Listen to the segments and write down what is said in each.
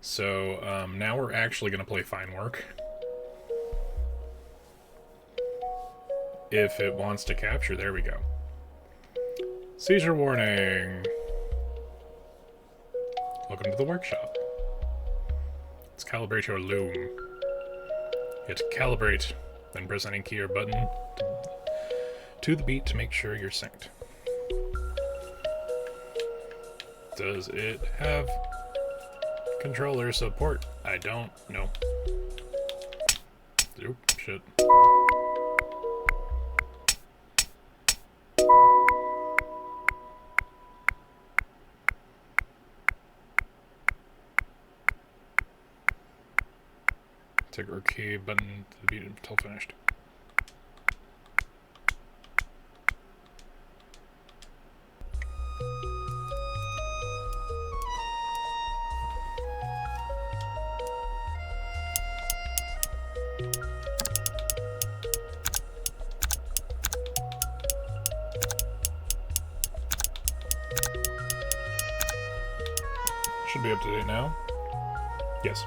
So now we're actually going to play Fine Work. If it wants to capture, there we go. Seizure warning. Welcome to the workshop. Let's calibrate your loom. Hit calibrate, then press any key or button to the beat to make sure you're synced. Does it have controller support? I don't know. Oop, shit. Take our key button to the beat until finished. Should be up to date now. Yes.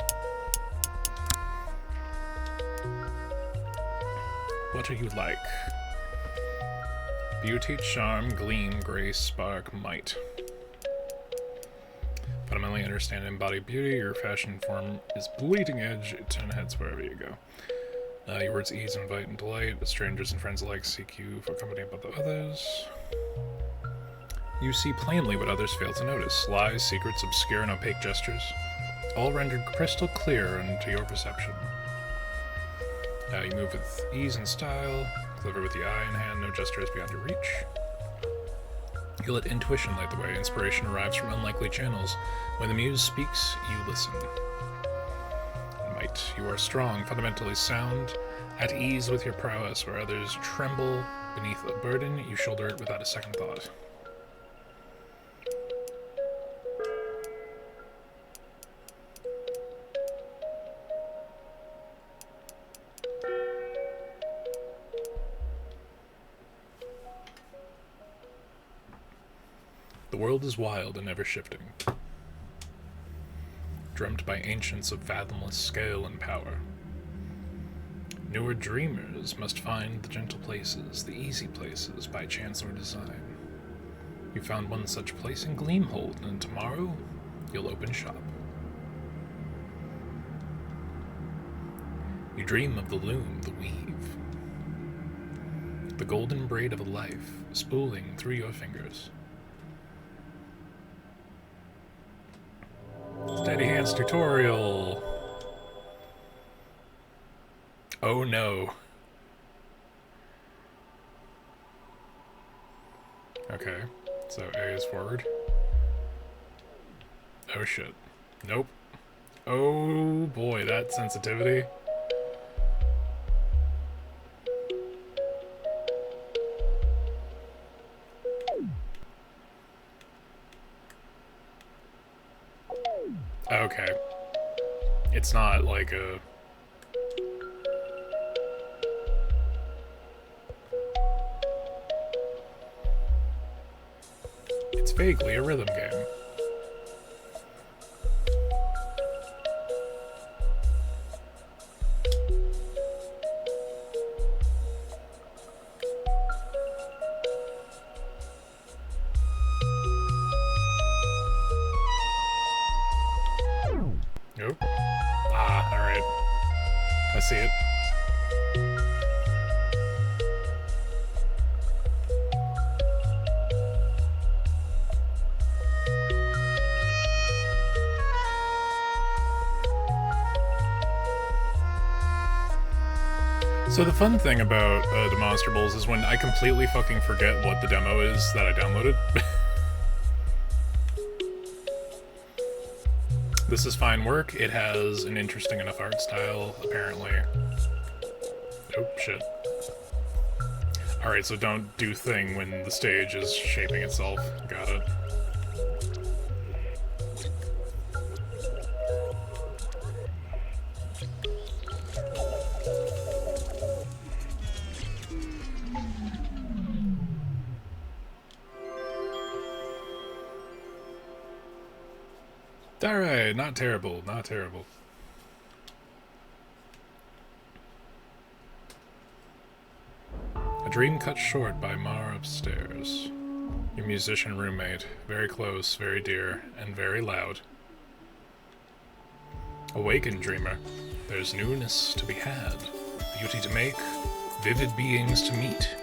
What are you like? Beauty, charm, gleam, grace, spark, might. Fundamentally understand and embody beauty. Your fashion form is bleeding edge. It turn heads wherever you go. Your words ease, invite, and delight. Strangers and friends alike seek you for company above the others. You see plainly what others fail to notice. Lies, secrets, obscure and opaque gestures, all rendered crystal clear unto your perception. You move with ease and style, clever with the eye and hand, no gesture is beyond your reach. You let intuition light the way. Inspiration arrives from unlikely channels. When the muse speaks, you listen. Might. You are strong, fundamentally sound, at ease with your prowess. Where others tremble beneath a burden, you shoulder it without a second thought. The world is wild and ever-shifting, dreamt by ancients of fathomless scale and power. Newer dreamers must find the gentle places, the easy places, by chance or design. You found one such place in Gleamhold, and tomorrow you'll open shop. You dream of the loom, the weave, the golden braid of a life spooling through your fingers. Steady Hands tutorial. Oh no. Okay, so A is forward. Oh shit. Nope. Oh boy, that sensitivity. Okay. It's not like a... It's vaguely a rhythm game. Nope. Ah, alright. I see it. So the fun thing about Demonstrables is when I completely fucking forget what the demo is that I downloaded. This is Fine Work. It has an interesting enough art style, apparently. Oh, shit. Alright, so don't do thing when the stage is shaping itself. Got it. Alright, not terrible, not terrible. A dream cut short by Mar upstairs. Your musician roommate, very close, very dear, and very loud. Awaken, dreamer. There's newness to be had, beauty to make, vivid beings to meet.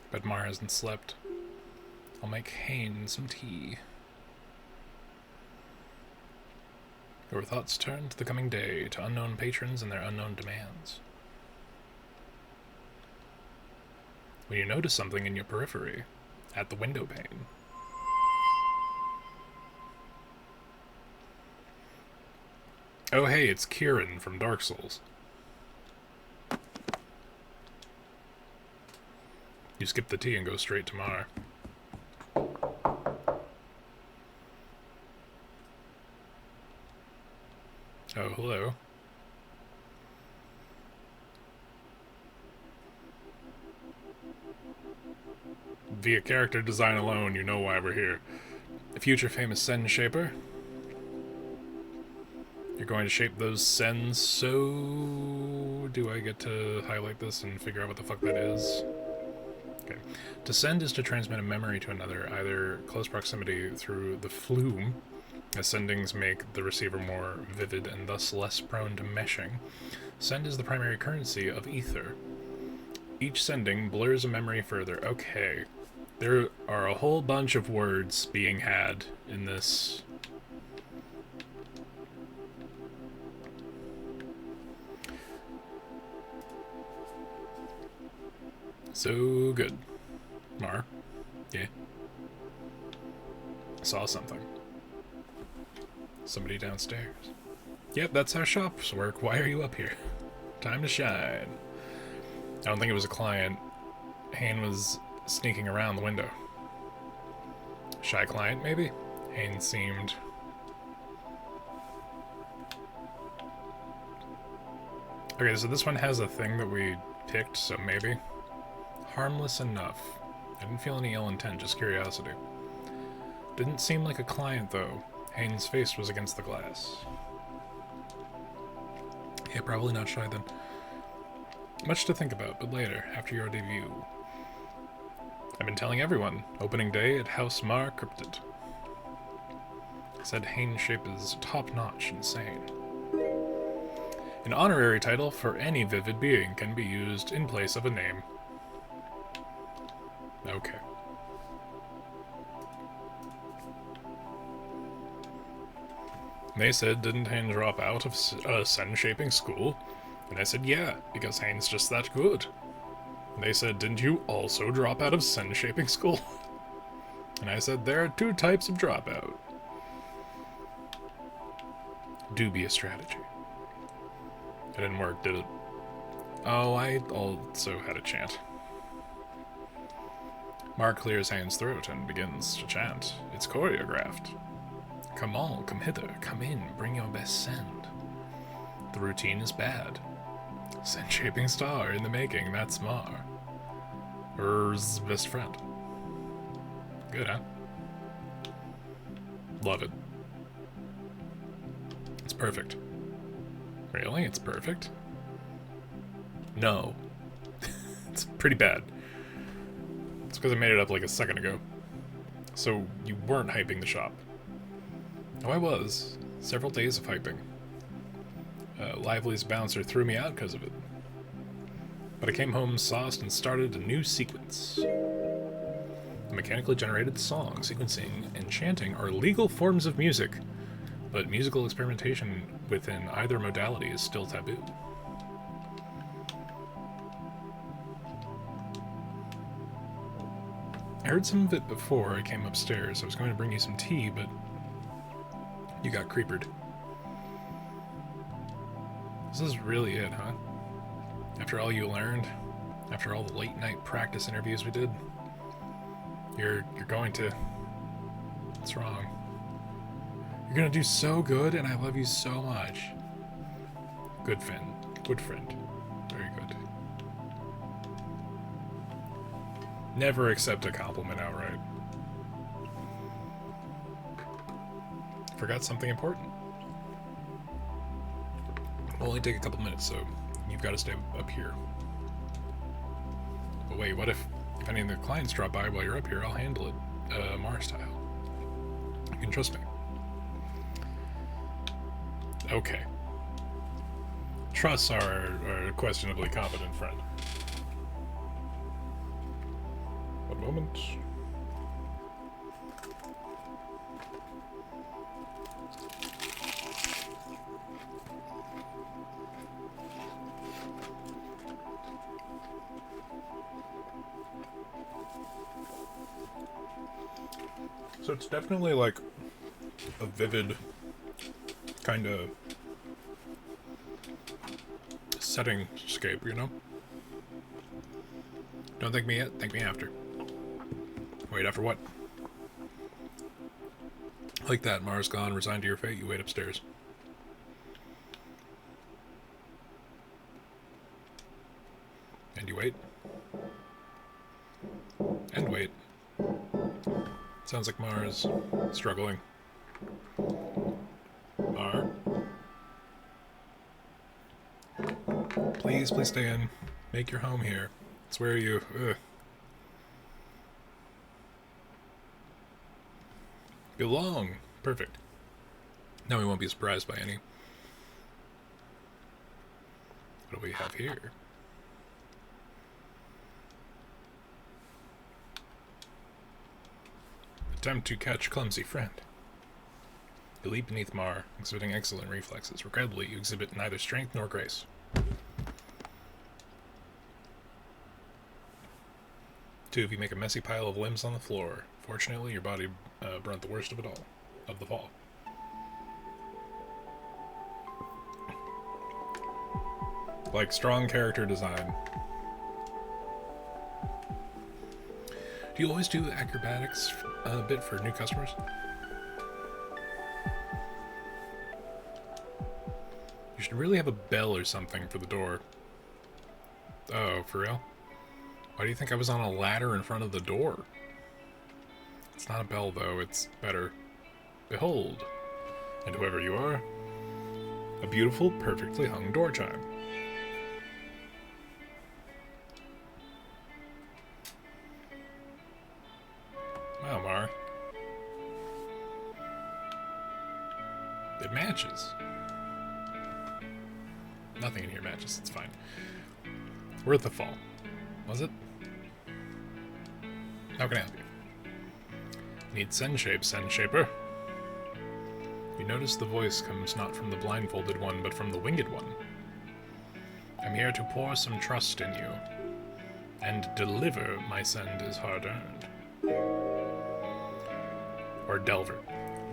But Mar hasn't slept. I'll make Hayne some tea. Your thoughts turn to the coming day, to unknown patrons and their unknown demands. When you notice something in your periphery, at the window pane. Oh hey, it's Kieran from Dark Souls. You skip the tea and go straight to Mar. Oh, hello. Via character design alone, you know why we're here. A future famous Sen shaper. You're going to shape those Sens, so... Do I get to highlight this and figure out what the fuck that is? Okay. To send is to transmit a memory to another, either close proximity through the flume, as sendings make the receiver more vivid and thus less prone to meshing. Send is the primary currency of ether. Each sending blurs a memory further. Okay. There are a whole bunch of words being had in this. So good. Mar. Yeah. Saw something. Somebody downstairs. Yep, that's how shops work. Why are you up here? Time to shine. I don't think it was a client. Hayne was sneaking around the window. Shy client, maybe? Hayne seemed... Okay, so this one has a thing that we picked, so maybe. Harmless enough. I didn't feel any ill intent, just curiosity. Didn't seem like a client, though. Hayne's face was against the glass. Yeah, probably not shy then. Much to think about, but later, after your debut. I've been telling everyone. Opening day at House Mar Cryptid. Said Hayne's shape is top-notch insane. An honorary title for any vivid being can be used in place of a name. Okay. They said, didn't Hayne drop out of Sen-shaping school? And I said, yeah, because Hayne's just that good. And they said, didn't you also drop out of Sen-shaping school? And I said, there are two types of dropout. Dubious strategy. It didn't work, did it? Oh, I also had a chant. Mar clears Hayne's throat and begins to chant. It's choreographed. Come all, come hither, come in, bring your best send. The routine is bad. Sen-shaping star in the making, that's Mar. Her's best friend. Good, huh? Love it. It's perfect. Really? It's perfect? No. It's pretty bad. It's because I made it up like a second ago. So you weren't hyping the shop. Oh, I was. Several days of hyping. Lively's bouncer threw me out because of it. But I came home sauced and started a new sequence. A mechanically generated song, sequencing, and chanting are legal forms of music, but musical experimentation within either modality is still taboo. I heard some of it before I came upstairs. I was going to bring you some tea, but you got creepered. This is really it, huh? After all you learned, After all the late night practice interviews we did, you're going to... What's wrong? You're gonna do so good, and I love you so much. Good friend. Good friend. Very good. Never accept a compliment outright. Forgot something important. Will only take a couple minutes, so you've got to stay up here. But wait, what if any of the clients drop by while you're up here? I'll handle it, Mars style. You can trust me. Okay. Trusts our questionably competent friend. One moment. So it's definitely like a vivid kind of setting scape, you know? Don't thank me yet, thank me after. Wait, after what? Like that, Mars gone, resigned to your fate, you wait upstairs. And you wait. And wait. Sounds like Mars struggling. Mar? Please stay in. Make your home here. It's where you... belong. Perfect. Now we won't be surprised by any. What do we have here? Attempt to catch clumsy friend. You leap beneath Mar, exhibiting excellent reflexes. Regrettably, you exhibit neither strength nor grace. 2 of you make a messy pile of limbs on the floor. Fortunately, your body brunt the worst of it all, of the fall. Like strong character design. Do you always do acrobatics a bit for new customers? You should really have a bell or something for the door. Oh, for real? Why do you think I was on a ladder in front of the door? It's not a bell, though. It's better. Behold, and whoever you are, a beautiful, perfectly hung door chime. Wow, Mar. It matches. Nothing in here matches. It's fine. Worth the fall. Was it? How can I help you? Need Send Shape, Send Shaper. You notice the voice comes not from the blindfolded one, but from the winged one. I'm here to pour some trust in you, and deliver my send is hard-earned. Or Delver.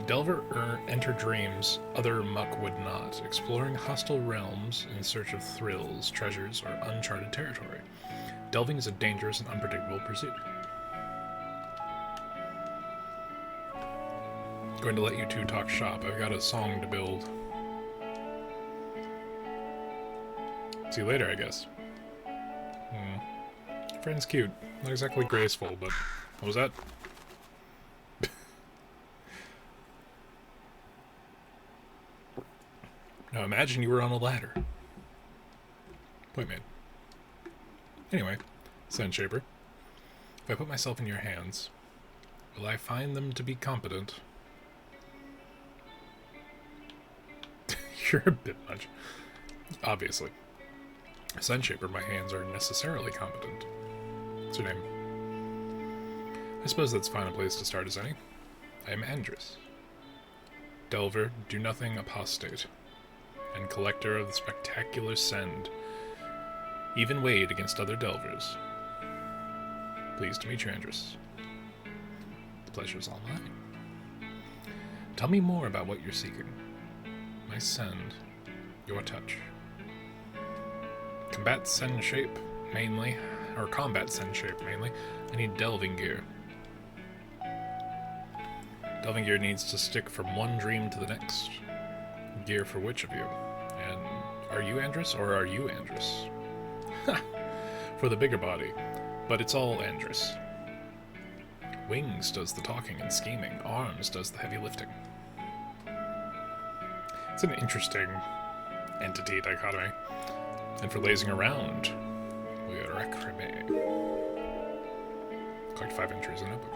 Delver enter dreams other muck would not, exploring hostile realms in search of thrills, treasures, or uncharted territory. Delving is a dangerous and unpredictable pursuit. Going to let you two talk shop. I've got a song to build. See you later, I guess. Friend's cute. Not exactly graceful, but... What was that? Now imagine you were on a ladder. Point made. Anyway, Send Shaper. If I put myself in your hands, will I find them to be competent? You're a bit much. Obviously. Send Shaper, my hands are necessarily competent. What's your name? I suppose that's fine a place to start as any. I am Andrus. Delver, do nothing apostate, and collector of the spectacular send, even weighed against other Delvers. Pleased to meet you, Andrus. The pleasure's all mine. Tell me more about what you're seeking. My send, your touch. Combat Send Shape, mainly. or combat send shape mainly, I need delving gear. Delving gear needs to stick from one dream to the next. Gear for which of you? And are you Andrus, or are you Andrus? Ha! For the bigger body, but it's all Andrus. Wings does the talking and scheming, arms does the heavy lifting. It's an interesting entity dichotomy. And for lazing around, we got Recreme. Collect 5 entries in a notebook.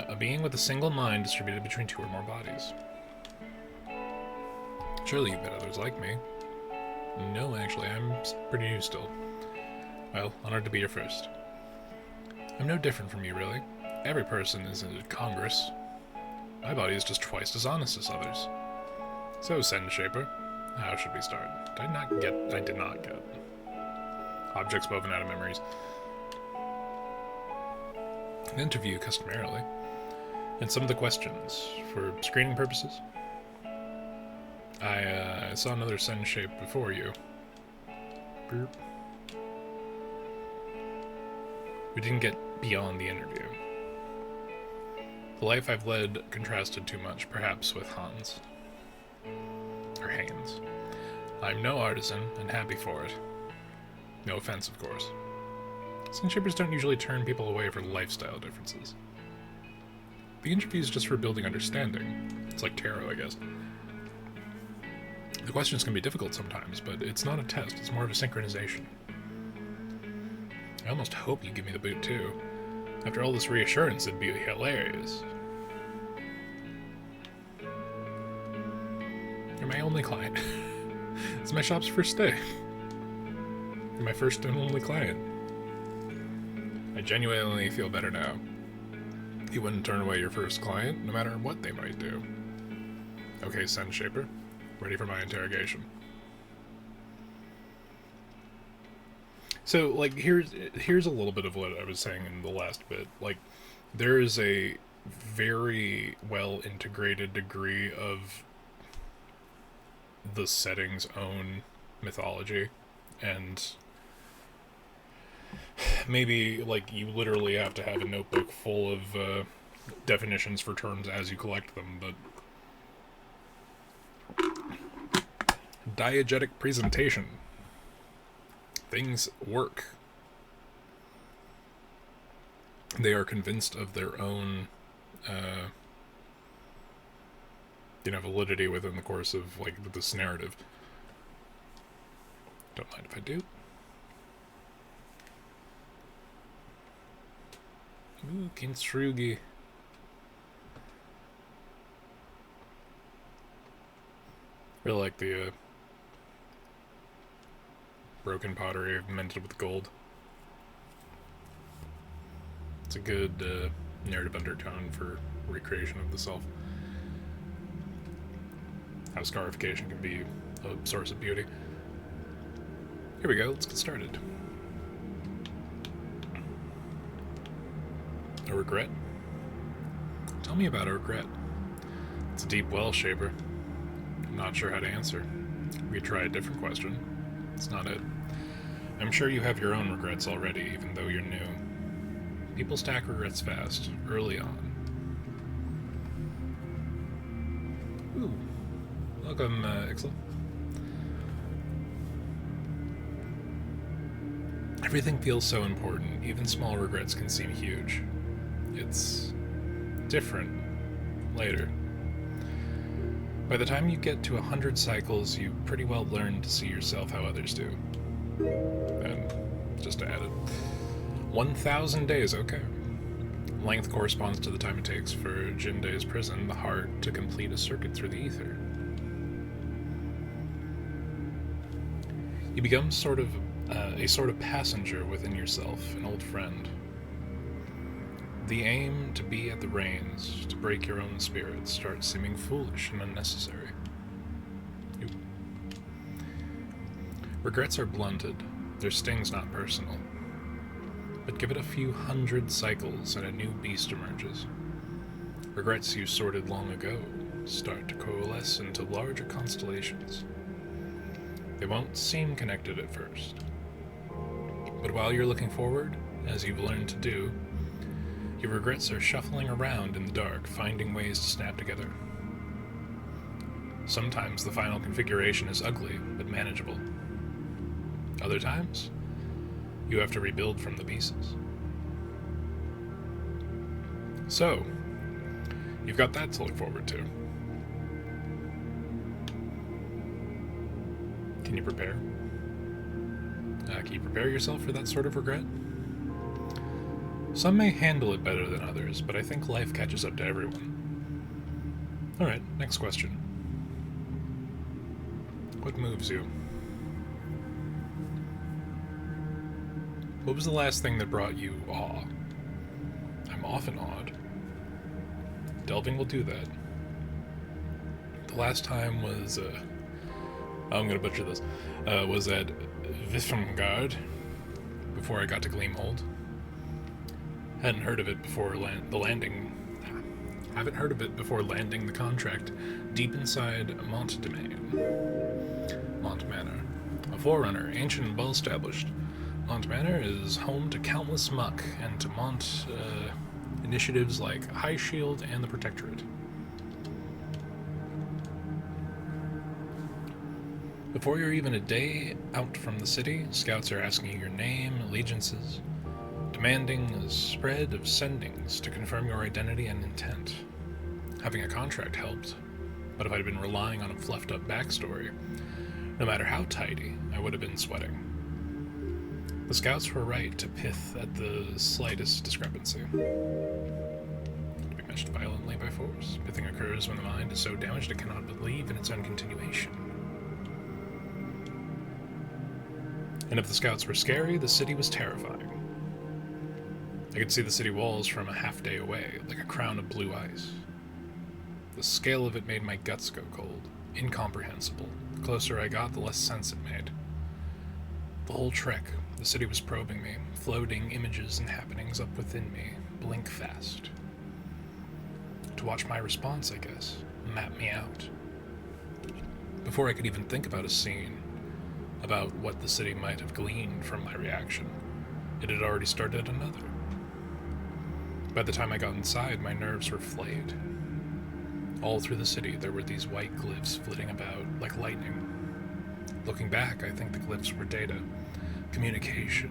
A being with a single mind distributed between 2 or more bodies. Surely you've met others like me. No, actually, I'm pretty new still. Well, honored to be your first. I'm no different from you, really. Every person is in Congress. My body is just twice as honest as others. So, Send Shaper, how should we start? I did not get. Objects woven out of memories. An interview, customarily. And some of the questions, for screening purposes. I saw another Send Shape before you. Burp. We didn't get beyond the interview. The life I've led contrasted too much, perhaps, with Hans. Or Haynes. I'm no artisan, and happy for it. No offense, of course. Send Shapers don't usually turn people away for lifestyle differences. The interview is just for building understanding. It's like tarot, I guess. The questions can be difficult sometimes, but it's not a test, it's more of a synchronization. I almost hope you give me the boot, too. After all this reassurance, it'd be hilarious. You're my only client. It's my shop's first day. You're my first and only client. I genuinely feel better now. You wouldn't turn away your first client, no matter what they might do. Okay, Send Shaper. Ready for my interrogation. So, like, here's a little bit of what I was saying in the last bit. Like, there is a very well-integrated degree of the setting's own mythology, and maybe, like, you literally have to have a notebook full of definitions for terms as you collect them, but diegetic presentation. Things work. They are convinced of their own, validity within the course of, like, this narrative. Don't mind if I do. Ooh, Kintsugi. Really like the, broken pottery minted with gold. It's a good narrative undertone for recreation of the self. How scarification can be a source of beauty. Here we go, let's get started. A regret? Tell me about a regret. It's a deep well, Shaper. I'm not sure how to answer. We could try a different question. It's not it. I'm sure you have your own regrets already, even though you're new. People stack regrets fast, early on. Ooh. Welcome, Ixel. Everything feels so important. Even small regrets can seem huge. It's different later. By the time you get to 100 cycles, you've pretty well learned to see yourself how others do. And just to add it, 1,000 days, okay. Length corresponds to the time it takes for Jinde's prison, the heart, to complete a circuit through the ether. You become a sort of passenger within yourself, an old friend. The aim to be at the reins, to break your own spirit, starts seeming foolish and unnecessary. Regrets are blunted, their sting's not personal. But give it a few hundred cycles and a new beast emerges. Regrets you sorted long ago start to coalesce into larger constellations. They won't seem connected at first. But while you're looking forward, as you've learned to do, your regrets are shuffling around in the dark, finding ways to snap together. Sometimes the final configuration is ugly, but manageable. Other times, you have to rebuild from the pieces. So, you've got that to look forward to. Can you prepare? Can you prepare yourself for that sort of regret? Some may handle it better than others, but I think life catches up to everyone. Alright, next question. What moves you? What was the last thing that brought you awe? I'm often awed. Delving will do that. The last time was, I'm gonna butcher this, was at Vifmgard, before I got to Gleamhold. Hadn't heard of it before the landing. Haven't heard of it before landing the contract deep inside Mont Manor. A forerunner, ancient and well established. Mont Manor is home to countless muck and to Mont initiatives like High Shield and the Protectorate. Before you're even a day out from the city, scouts are asking you your name, allegiances, demanding a spread of sendings to confirm your identity and intent. Having a contract helped, but if I'd been relying on a fluffed up backstory, no matter how tidy, I would have been sweating. The scouts were right to pith at the slightest discrepancy. To be meshed violently by force. Pithing occurs when the mind is so damaged it cannot believe in its own continuation. And if the scouts were scary, the city was terrifying. I could see the city walls from a half day away, like a crown of blue ice. The scale of it made my guts go cold. Incomprehensible. The closer I got, the less sense it made. The whole trek, the city was probing me, floating images and happenings up within me, blink fast. To watch my response, I guess, map me out. Before I could even think about a scene, about what the city might have gleaned from my reaction, it had already started another. By the time I got inside, my nerves were flayed. All through the city, there were these white glyphs flitting about like lightning. Looking back, I think the glyphs were data, communication.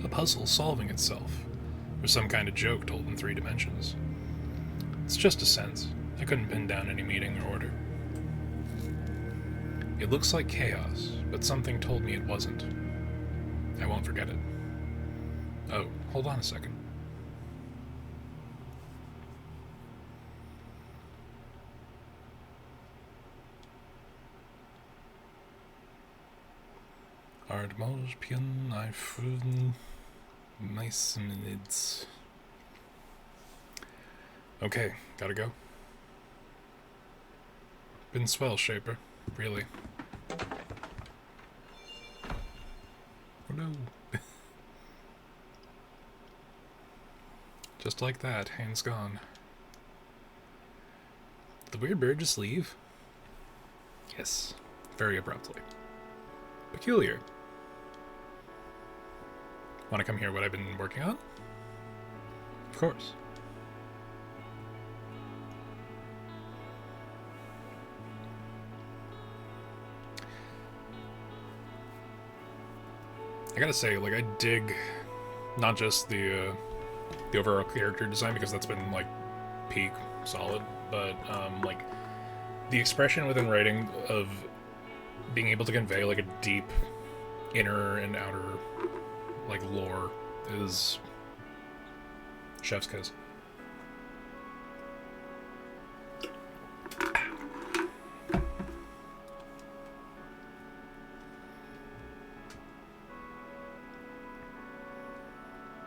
A puzzle solving itself, or some kind of joke told in 3 dimensions. It's just a sense. I couldn't pin down any meaning or order. It looks like chaos, but something told me it wasn't. I won't forget it. Oh, hold on a second. Ardmorspion, I froden, nice minutes. Okay, gotta go. Been swell, Shaper. Really. Oh no. Just like that, Hane's gone. Did the weird bird just leave? Yes, very abruptly. Peculiar. Want to come hear what I've been working on? Of course. I gotta say, like, I dig not just the overall character design, because that's been, like, peak solid, but, like, the expression within writing of being able to convey, like, a deep inner and outer, like, lore is chef's kiss.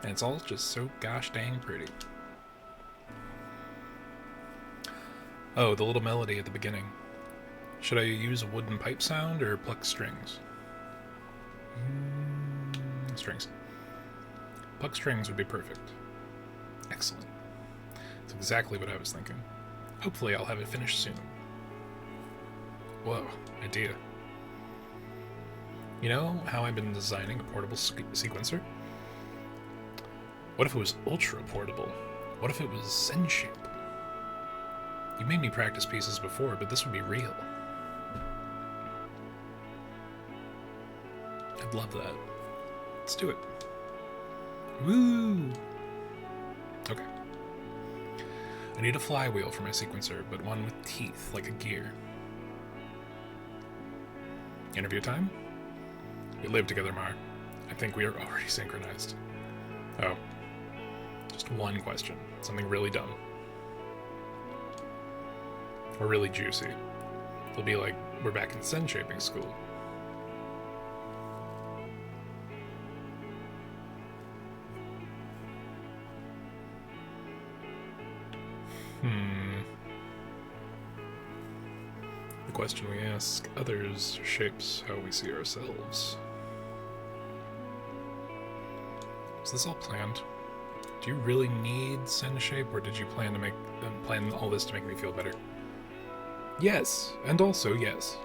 And it's all just so gosh dang pretty. Oh, the little melody at the beginning. Should I use a wooden pipe sound or pluck strings? Strings. Pluck strings would be perfect. Excellent. That's exactly what I was thinking. Hopefully I'll have it finished soon. Whoa, idea. You know how I've been designing a portable sequencer? What if it was ultra portable? What if it was Zen shape? You made me practice pieces before, but this would be real. I'd love that. Let's do it. Woo! Okay. I need a flywheel for my sequencer, but one with teeth, like a gear. Interview time? We live together, Mar. I think we are already synchronized. Oh. Just one question. Something really dumb. Or really juicy. It'll be like, we're back in Zen shaping school. The question we ask others shapes how we see ourselves. Is this all planned? Do you really need Zen shape, or did you plan all this to make me feel better? Yes, and also yes.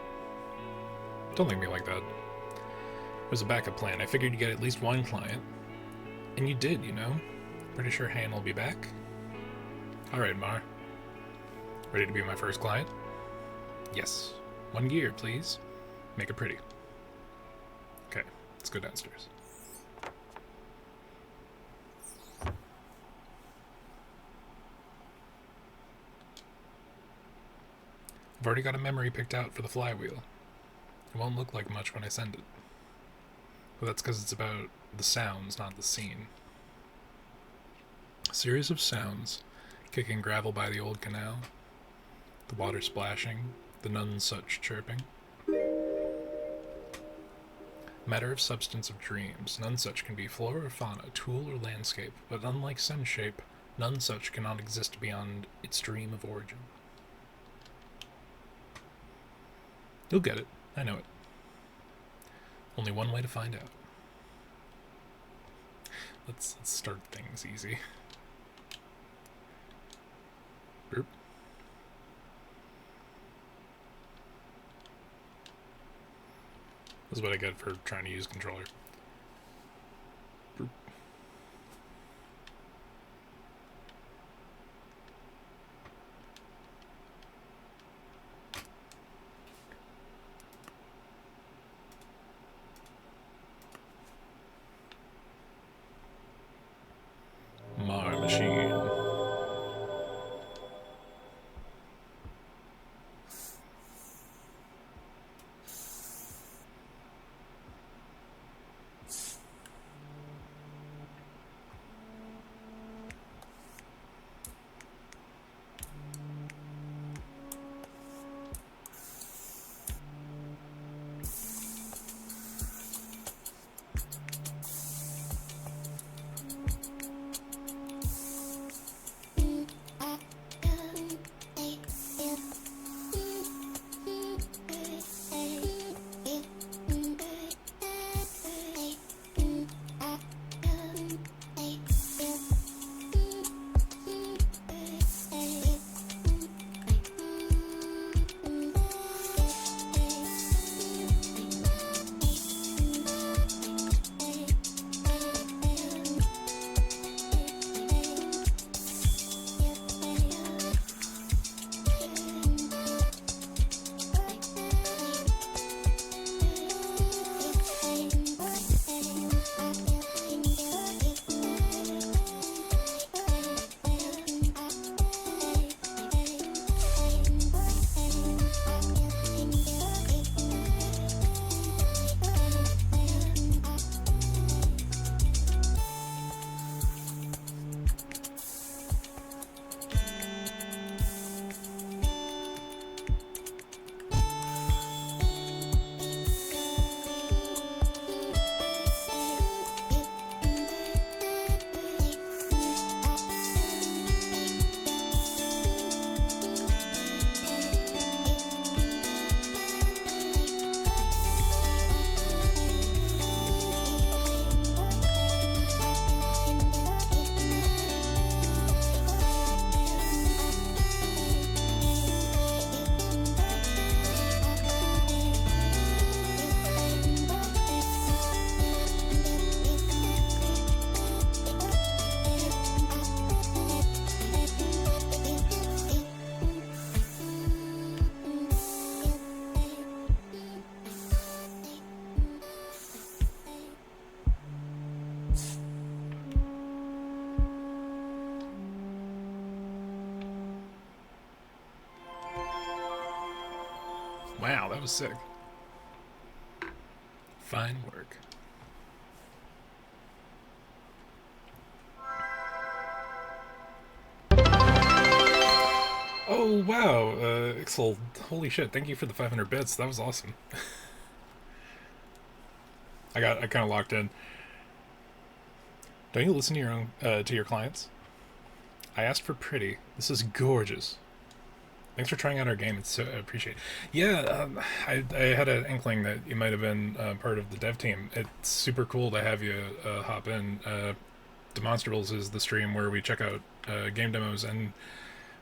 Don't look at me like that. It was a backup plan. I figured you'd get at least one client. And you did, you know? Pretty sure Han will be back. Alright, Mar. Ready to be my first client? Yes. 1 gear, please. Make it pretty. Okay, let's go downstairs. I've already got a memory picked out for the flywheel. It won't look like much when I send it. But that's because it's about the sounds, not the scene. A series of sounds, kicking gravel by the old canal, the water splashing, the none such chirping. Matter of substance of dreams, none such can be flora or fauna, tool or landscape, but unlike Zen shape, none such cannot exist beyond its dream of origin. You'll get it. I know it. Only one way to find out. Let's start things easy. Burp. This is what I get for trying to use controller. Burp. Mar machine. Wow, that was sick. Fine work. Oh, wow, Ixel, holy shit, thank you for the 500 bits, that was awesome. I kind of locked in. Don't you listen to your own, to your clients? I asked for pretty. This is gorgeous. Thanks for trying out our game. It's so appreciated. Yeah, I had an inkling that you might have been part of the dev team. It's super cool to have you hop in. De-Monster-bles is the stream where we check out game demos, and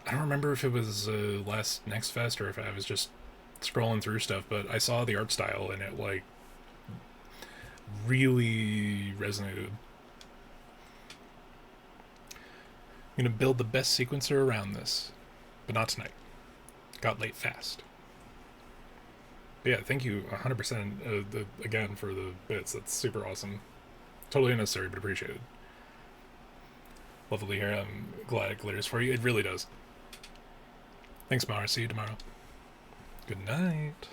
I don't remember if it was last Next Fest or if I was just scrolling through stuff, but I saw the art style and it like really resonated. I'm gonna build the best sequencer around this, but not tonight. Got late fast. But yeah, thank you 100% again for the bits. That's super awesome. Totally unnecessary, but appreciated. Lovely to hear. I'm glad it glitters for you. It really does. Thanks, Mara. See you tomorrow. Good night.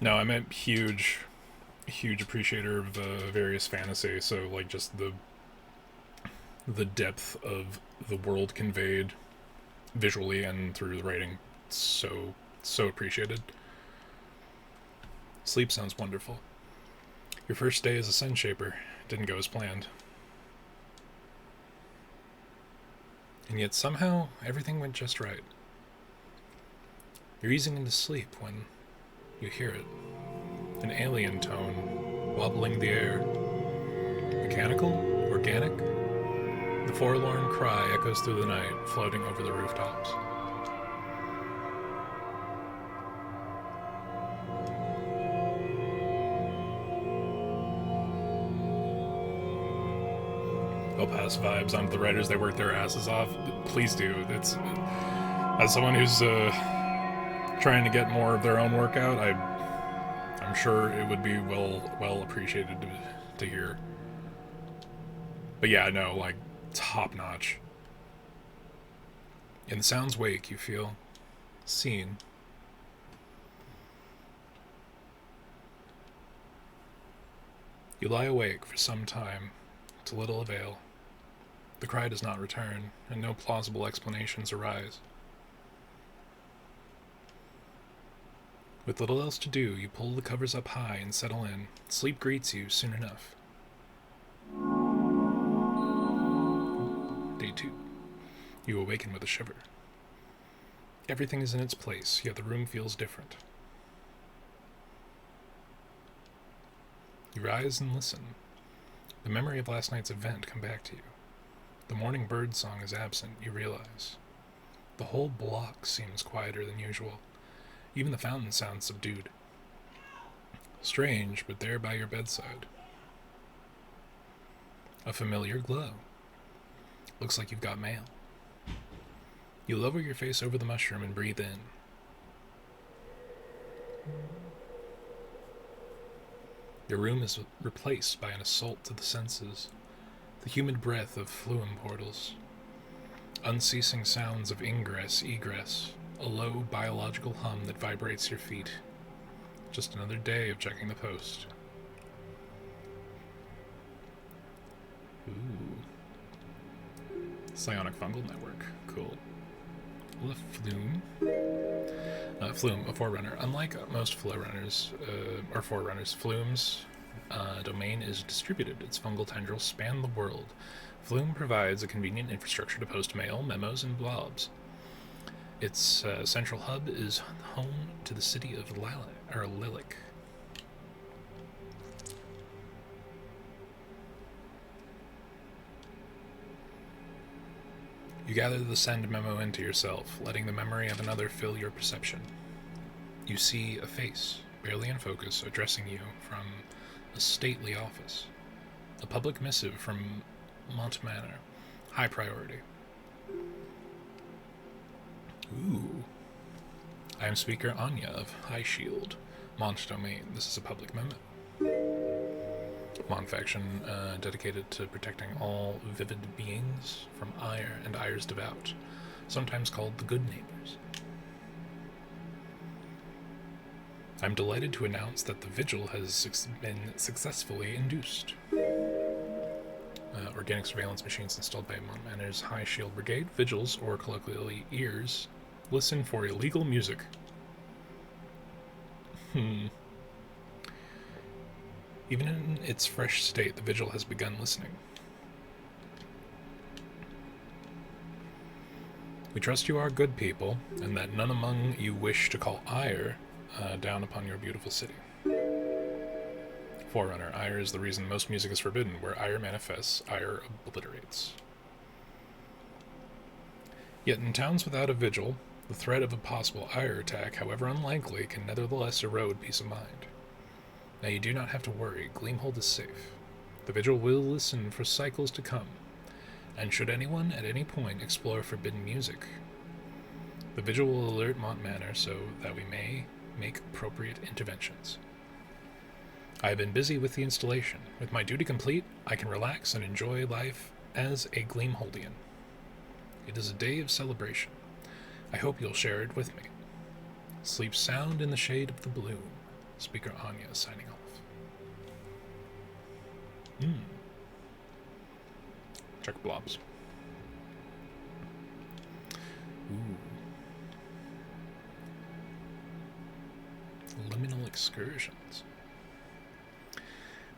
No, I'm a huge appreciator of various fantasy, so like just the depth of the world conveyed visually and through the writing, so appreciated. Sleep sounds wonderful. Your first day as a sun shaper didn't go as planned. And yet somehow everything went just right. You're easing into sleep when you hear it. An alien tone, wobbling the air. Mechanical? Organic? The forlorn cry echoes through the night, floating over the rooftops. I'll pass vibes onto the writers. They work their asses off. Please do. It's as someone who's trying to get more of their own work out, I'm sure it would be well appreciated to hear. But yeah, no, like top notch. In the sound's wake, you feel seen. You lie awake for some time, to little avail. The cry does not return, and no plausible explanations arise. With little else to do, you pull the covers up high and settle in. Sleep greets you soon enough. Day 2. You awaken with a shiver. Everything is in its place, yet the room feels different. You rise and listen. The memory of last night's event come back to you. The morning bird song is absent, you realize. The whole block seems quieter than usual. Even the fountain sounds subdued. Strange, but there by your bedside. A familiar glow. Looks like you've got mail. You lower your face over the mushroom and breathe in. Your room is replaced by an assault to the senses. The humid breath of flume portals. Unceasing sounds of ingress, egress. A low biological hum that vibrates your feet. Just another day of checking the post. Ooh. Psionic Fungal Network. Cool. The Flume. Flume, a forerunner. Unlike most forerunners, Flume's domain is distributed. Its fungal tendrils span the world. Flume provides a convenient infrastructure to post mail, memos, and blobs. Its central hub is home to the city of Lilac. You gather the send memo into yourself, letting the memory of another fill your perception. You see a face, barely in focus, addressing you from a stately office. A public missive from Mont Manor. High priority. Ooh. I am Speaker Anya of High Shield, Mont Domain. This is a public memo. Mon faction dedicated to protecting all vivid beings from ire and ire's devout, sometimes called the Good Neighbors. I'm delighted to announce that the vigil has been successfully induced. Organic surveillance machines installed by Mon Manor's High Shield Brigade, vigils, or colloquially ears, listen for illegal music. Even in its fresh state, the vigil has begun listening. We trust you are good people, and that none among you wish to call ire down upon your beautiful city. Forerunner, ire is the reason most music is forbidden. Where ire manifests, ire obliterates. Yet in towns without a vigil, the threat of a possible ire attack, however unlikely, can nevertheless erode peace of mind. Now you do not have to worry, Gleamhold is safe. The vigil will listen for cycles to come, and should anyone at any point explore forbidden music, the vigil will alert Mont Manor so that we may make appropriate interventions. I have been busy with the installation. With my duty complete, I can relax and enjoy life as a Gleamholdian. It is a day of celebration. I hope you'll share it with me. Sleep sound in the shade of the bloom. Speaker Anya signing off. Check blobs. Ooh. Liminal excursions.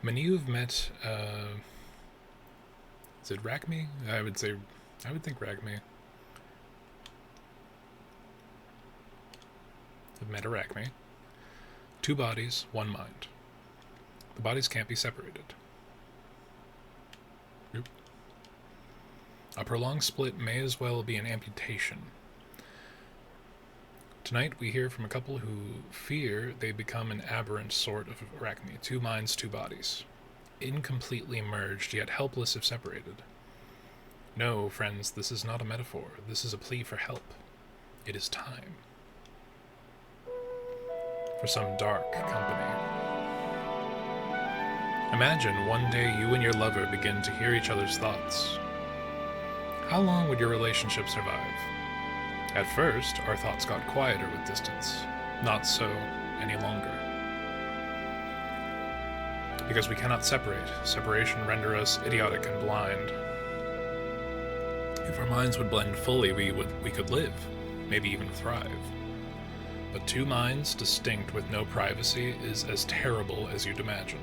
Many of you have met, is it Racme? I would think Racme. I've met Arachme. 2 bodies, 1 mind. The bodies can't be separated. Oop. A prolonged split may as well be an amputation. Tonight we hear from a couple who fear they become an aberrant sort of Arachne. 2 minds, 2 bodies. Incompletely merged, yet helpless if separated. No, friends, this is not a metaphor. This is a plea for help. It is time for some dark company. Imagine one day you and your lover begin to hear each other's thoughts. How long would your relationship survive? At first, our thoughts got quieter with distance. Not so any longer. Because we cannot separate. Separation render us idiotic and blind. If our minds would blend fully, we could live, maybe even thrive. But 2 minds distinct with no privacy is as terrible as you'd imagine.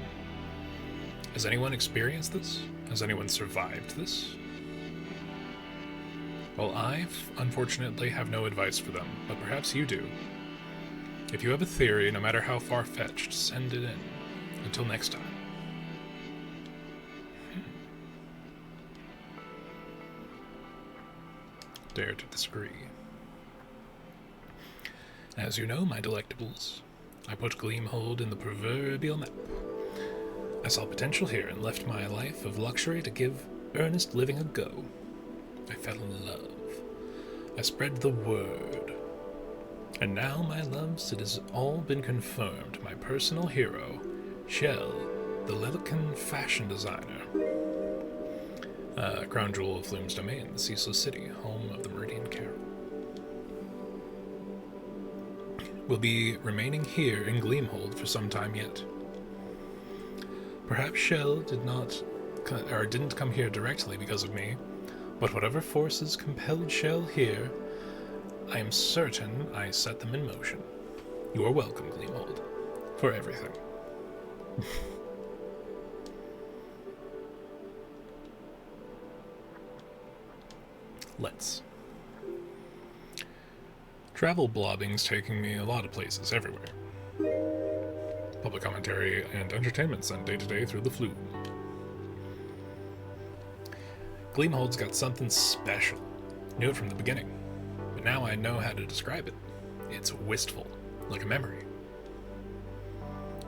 Has anyone experienced this? Has anyone survived this? Well, I, unfortunately, have no advice for them, but perhaps you do. If you have a theory, no matter how far-fetched, send it in. Until next time. Dare to disagree. As you know, my delectables, I put Gleamhold in the proverbial map. I saw potential here and left my life of luxury to give earnest living a go. I fell in love. I spread the word. And now, my loves, it has all been confirmed. My personal hero, Shell, the Lilican fashion designer. Crown jewel of Flume's domain, the Ceaseless City, home of the Meridian Carol. Will be remaining here in Gleamhold for some time yet. Perhaps Shell didn't come here directly because of me, but whatever forces compelled Shell here, I am certain I set them in motion. You are welcome, Gleamhold, for everything. Let's. Travel blobbing's taking me a lot of places, everywhere. Public commentary and entertainment sent day to day through the Flume. Gleamhold's got something special. Knew it from the beginning, but now I know how to describe it. It's wistful, like a memory.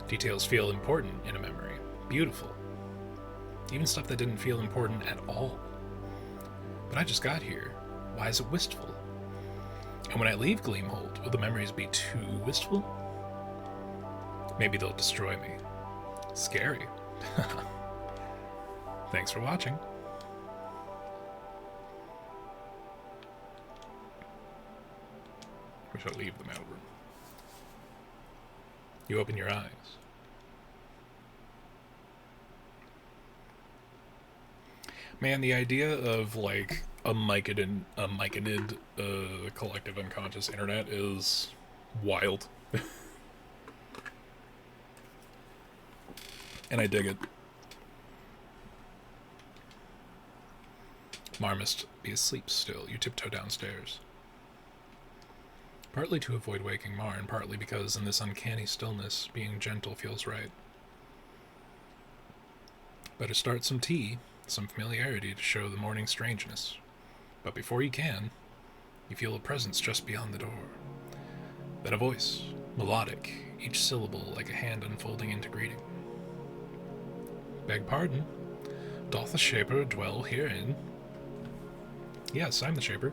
Details feel important in a memory, beautiful. Even stuff that didn't feel important at all. But I just got here. Why is it wistful? And when I leave Gleamhold, will the memories be too wistful? Maybe they'll destroy me. Scary. Thanks for watching. We shall leave the mailroom. You open your eyes. Man, the idea of like a myconid collective unconscious internet is wild. And I dig it. Mar must be asleep still. You tiptoe downstairs. Partly to avoid waking Mar, and partly because in this uncanny stillness, being gentle feels right. Better start some tea, some familiarity to show the morning strangeness. But before you can, you feel a presence just beyond the door. Then a voice, melodic, each syllable like a hand unfolding into greeting. Beg pardon, doth the Shaper dwell herein? Yes, I'm the Shaper.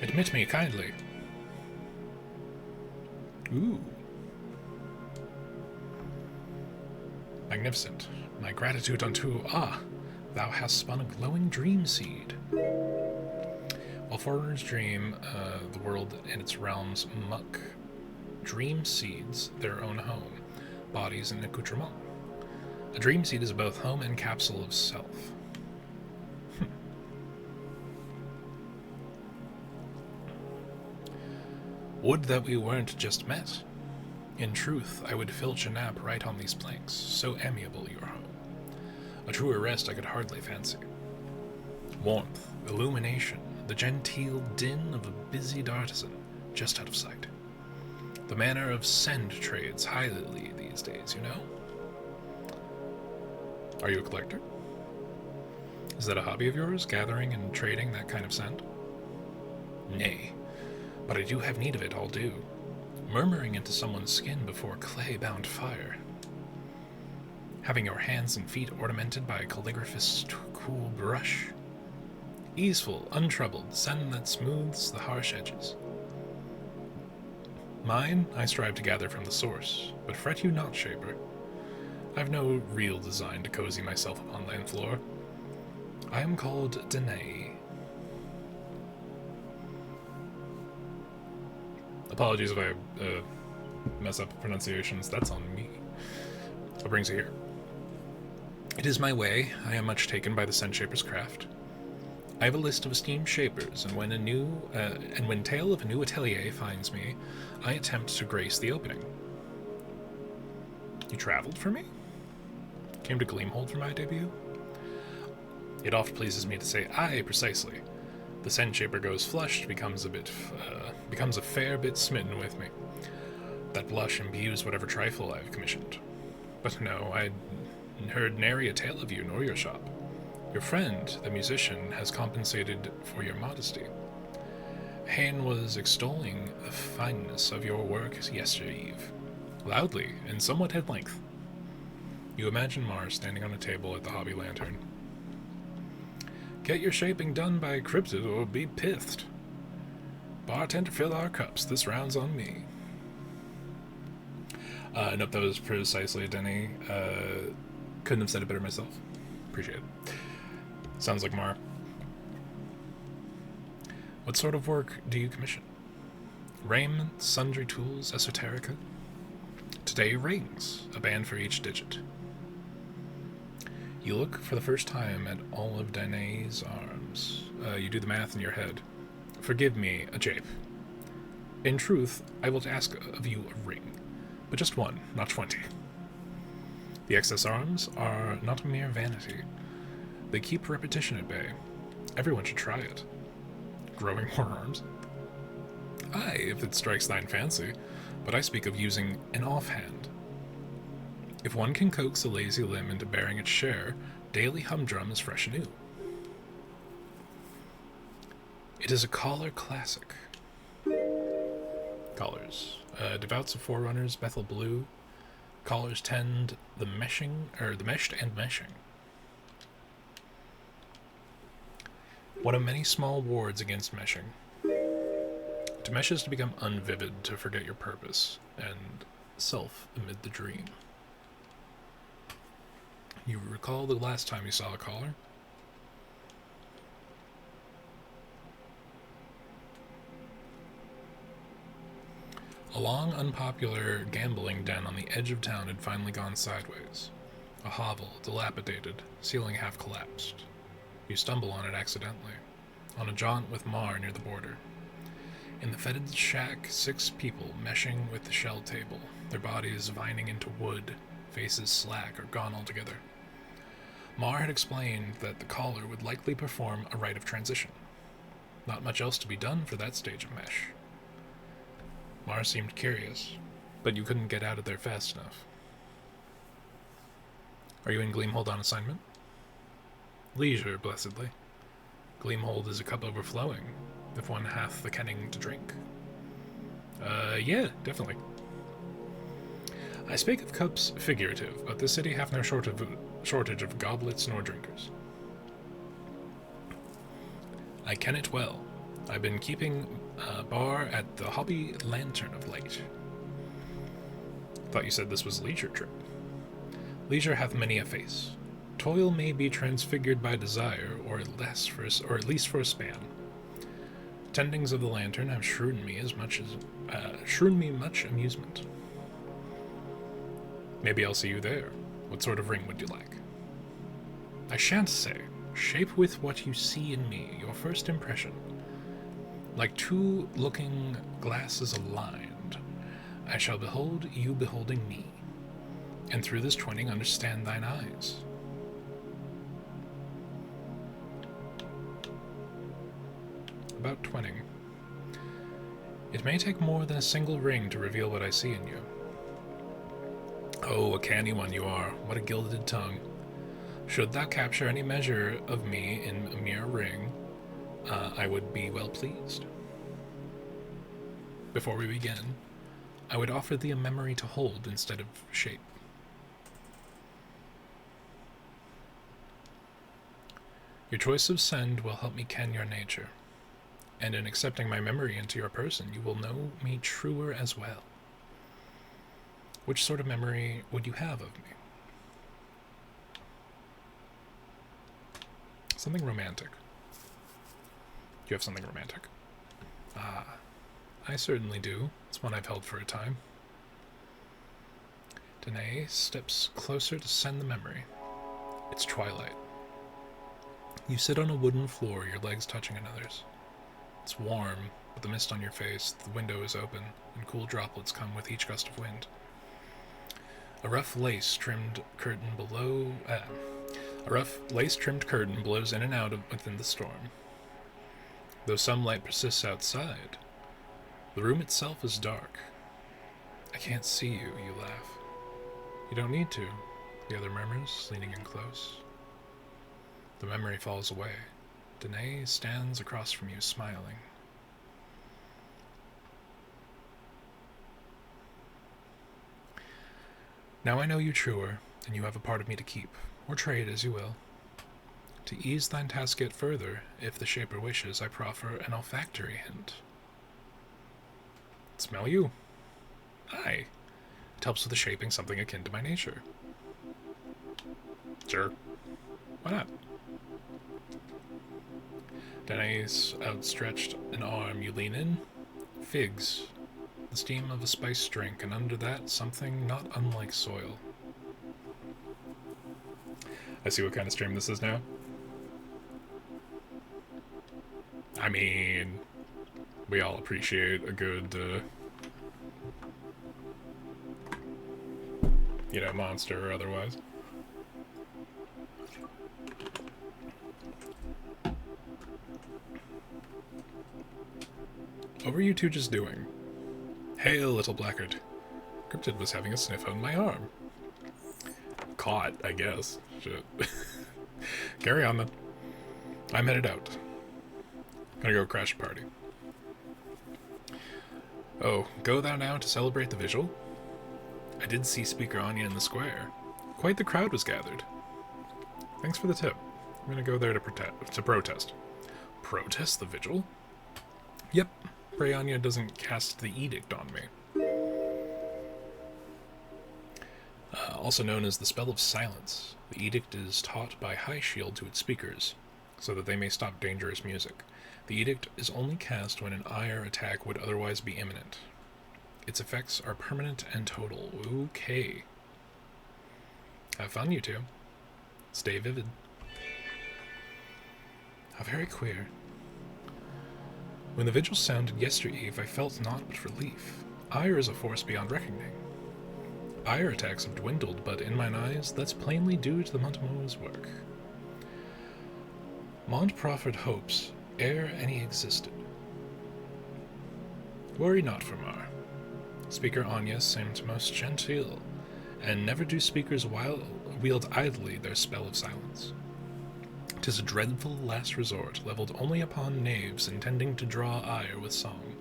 Admit me kindly. Ooh. Magnificent. My gratitude unto, thou hast spun a glowing dream seed. While foreigners dream the world and its realms muck, dream seeds their own home, bodies and accoutrement. A dream seed is both home and capsule of self. Would that we weren't just met. In truth, I would filch a nap right on these planks, so amiable your home. A truer rest I could hardly fancy. Warmth, illumination, the genteel din of a busied artisan, just out of sight. The manner of send trades highly these days, you know? Are you a collector? Is that a hobby of yours, gathering and trading that kind of scent? Nay, but I do have need of it, I'll do. Murmuring into someone's skin before clay-bound fire. Having your hands and feet ornamented by a calligraphist's cool brush. Easeful, untroubled, scent that smooths the harsh edges. Mine, I strive to gather from the source, but fret you not, Shaper. I've no real design to cozy myself upon land floor. I am called Danae. Apologies if I mess up pronunciations, that's on me. What brings you here? It is my way. I am much taken by the scent shaper's craft. I have a list of esteemed shapers, and when tale of a new atelier finds me, I attempt to grace the opening. You traveled for me? Came to Gleamhold for my debut? It oft pleases me to say aye, precisely. The scent shaper goes flushed, becomes a fair bit smitten with me. That blush imbues whatever trifle I've commissioned. But no, I heard nary a tale of you nor your shop. Your friend, the musician, has compensated for your modesty. Hain was extolling the fineness of your work yestereve, loudly and somewhat at length. You imagine Mar standing on a table at the hobby lantern. Get your shaping done by cryptid or be pithed. Bartender, fill our cups. This round's on me. Nope, that was precisely Denny. Couldn't have said it better myself. Appreciate it. Sounds like Mar. What sort of work do you commission? Raiment, sundry tools, esoterica? Today, rings, a band for each digit. You look for the first time at all of Danae's arms. You do the math in your head. Forgive me, a jape. In truth, I will ask of you a ring, but just one, not 20. The excess arms are not a mere vanity. They keep repetition at bay. Everyone should try it. Growing more arms? Aye, if it strikes thine fancy, but I speak of using an offhand. If one can coax a lazy limb into bearing its share, daily humdrum is fresh anew. It is a collar classic. Collars. Devouts of Forerunners, Bethel Blue. Collars tend the meshed and meshing. One of many small wards against meshing. To mesh is to become unvivid, to forget your purpose, and self amid the dream. You recall the last time you saw a caller? A long, unpopular gambling den on the edge of town had finally gone sideways. A hovel, dilapidated, ceiling half collapsed. You stumble on it accidentally, on a jaunt with Mar near the border. In the fetid shack, 6 people meshing with the shell table, their bodies vining into wood, faces slack or gone altogether. Mar had explained that the caller would likely perform a rite of transition. Not much else to be done for that stage of mesh. Mar seemed curious, but you couldn't get out of there fast enough. Are you in Gleamhold on assignment? Leisure, blessedly. Gleamhold is a cup overflowing, if one hath the kenning to drink. Yeah, definitely. I spake of cups figurative, but the city hath no shortage of goblets nor drinkers. I ken it well. I've been keeping bar at the Hobby Lantern of late. Thought you said this was leisure trip. Leisure hath many a face. Toil may be transfigured by desire, or at least for a span. Tendings of the lantern have shrewn me much amusement. Maybe I'll see you there. What sort of ring would you like? I shan't say. Shape with what you see in me, your first impression. Like 2 looking glasses aligned, I shall behold you beholding me, and through this twinning understand thine eyes. About twinning. It may take more than a single ring to reveal what I see in you. Oh, a canny one you are, what a gilded tongue. Should thou capture any measure of me in a mere ring, I would be well pleased. Before we begin, I would offer thee a memory to hold instead of shape. Your choice of send will help me ken your nature, and in accepting my memory into your person, you will know me truer as well. Which sort of memory would you have of me? Something romantic. Do you have something romantic? Ah, I certainly do. It's one I've held for a time. Danae steps closer to send the memory. It's twilight. You sit on a wooden floor, your legs touching another's. It's warm, with the mist on your face, the window is open, and cool droplets come with each gust of wind. A rough lace-trimmed curtain blows in and out within the storm. Though some light persists outside, the room itself is dark. I can't see you, you laugh. You don't need to, the other murmurs, leaning in close. The memory falls away. Danae stands across from you, smiling. Now I know you truer, and you have a part of me to keep, or trade as you will. To ease thine task yet further, if the Shaper wishes, I proffer an olfactory hint. Smell you. Aye. It helps with the shaping something akin to my nature. Sure. Why not? Danae's outstretched an arm, you lean in. Figs. The steam of a spiced drink, and under that, something not unlike soil. I see what kind of stream this is now. I mean, we all appreciate a good, monster or otherwise. What were you two just doing? Hail, little blackguard. Cryptid was having a sniff on my arm. Caught, I guess. Shit. Carry on, then. I'm headed out. Gonna go crash a party. Oh, go thou now to celebrate the vigil? I did see Speaker Anya in the square. Quite the crowd was gathered. Thanks for the tip. I'm gonna go there to protest. Protest the vigil? Yep. Pray Anya doesn't cast the edict on me. Also known as the Spell of Silence. The edict is taught by High Shield to its speakers, so that they may stop dangerous music. The edict is only cast when an ire attack would otherwise be imminent. Its effects are permanent and total. Okay. Have fun, you two. Stay vivid. How very queer. When the vigil sounded yestereve, I felt naught but relief. Ire is a force beyond reckoning. Ire attacks have dwindled, but in mine eyes, that's plainly due to the Montemo's work. Mont proffered hopes, ere any existed. Worry not for Mar. Speaker Anya seemed most genteel, and never do speakers wield idly their spell of silence. 'Tis a dreadful last resort, leveled only upon knaves intending to draw ire with song.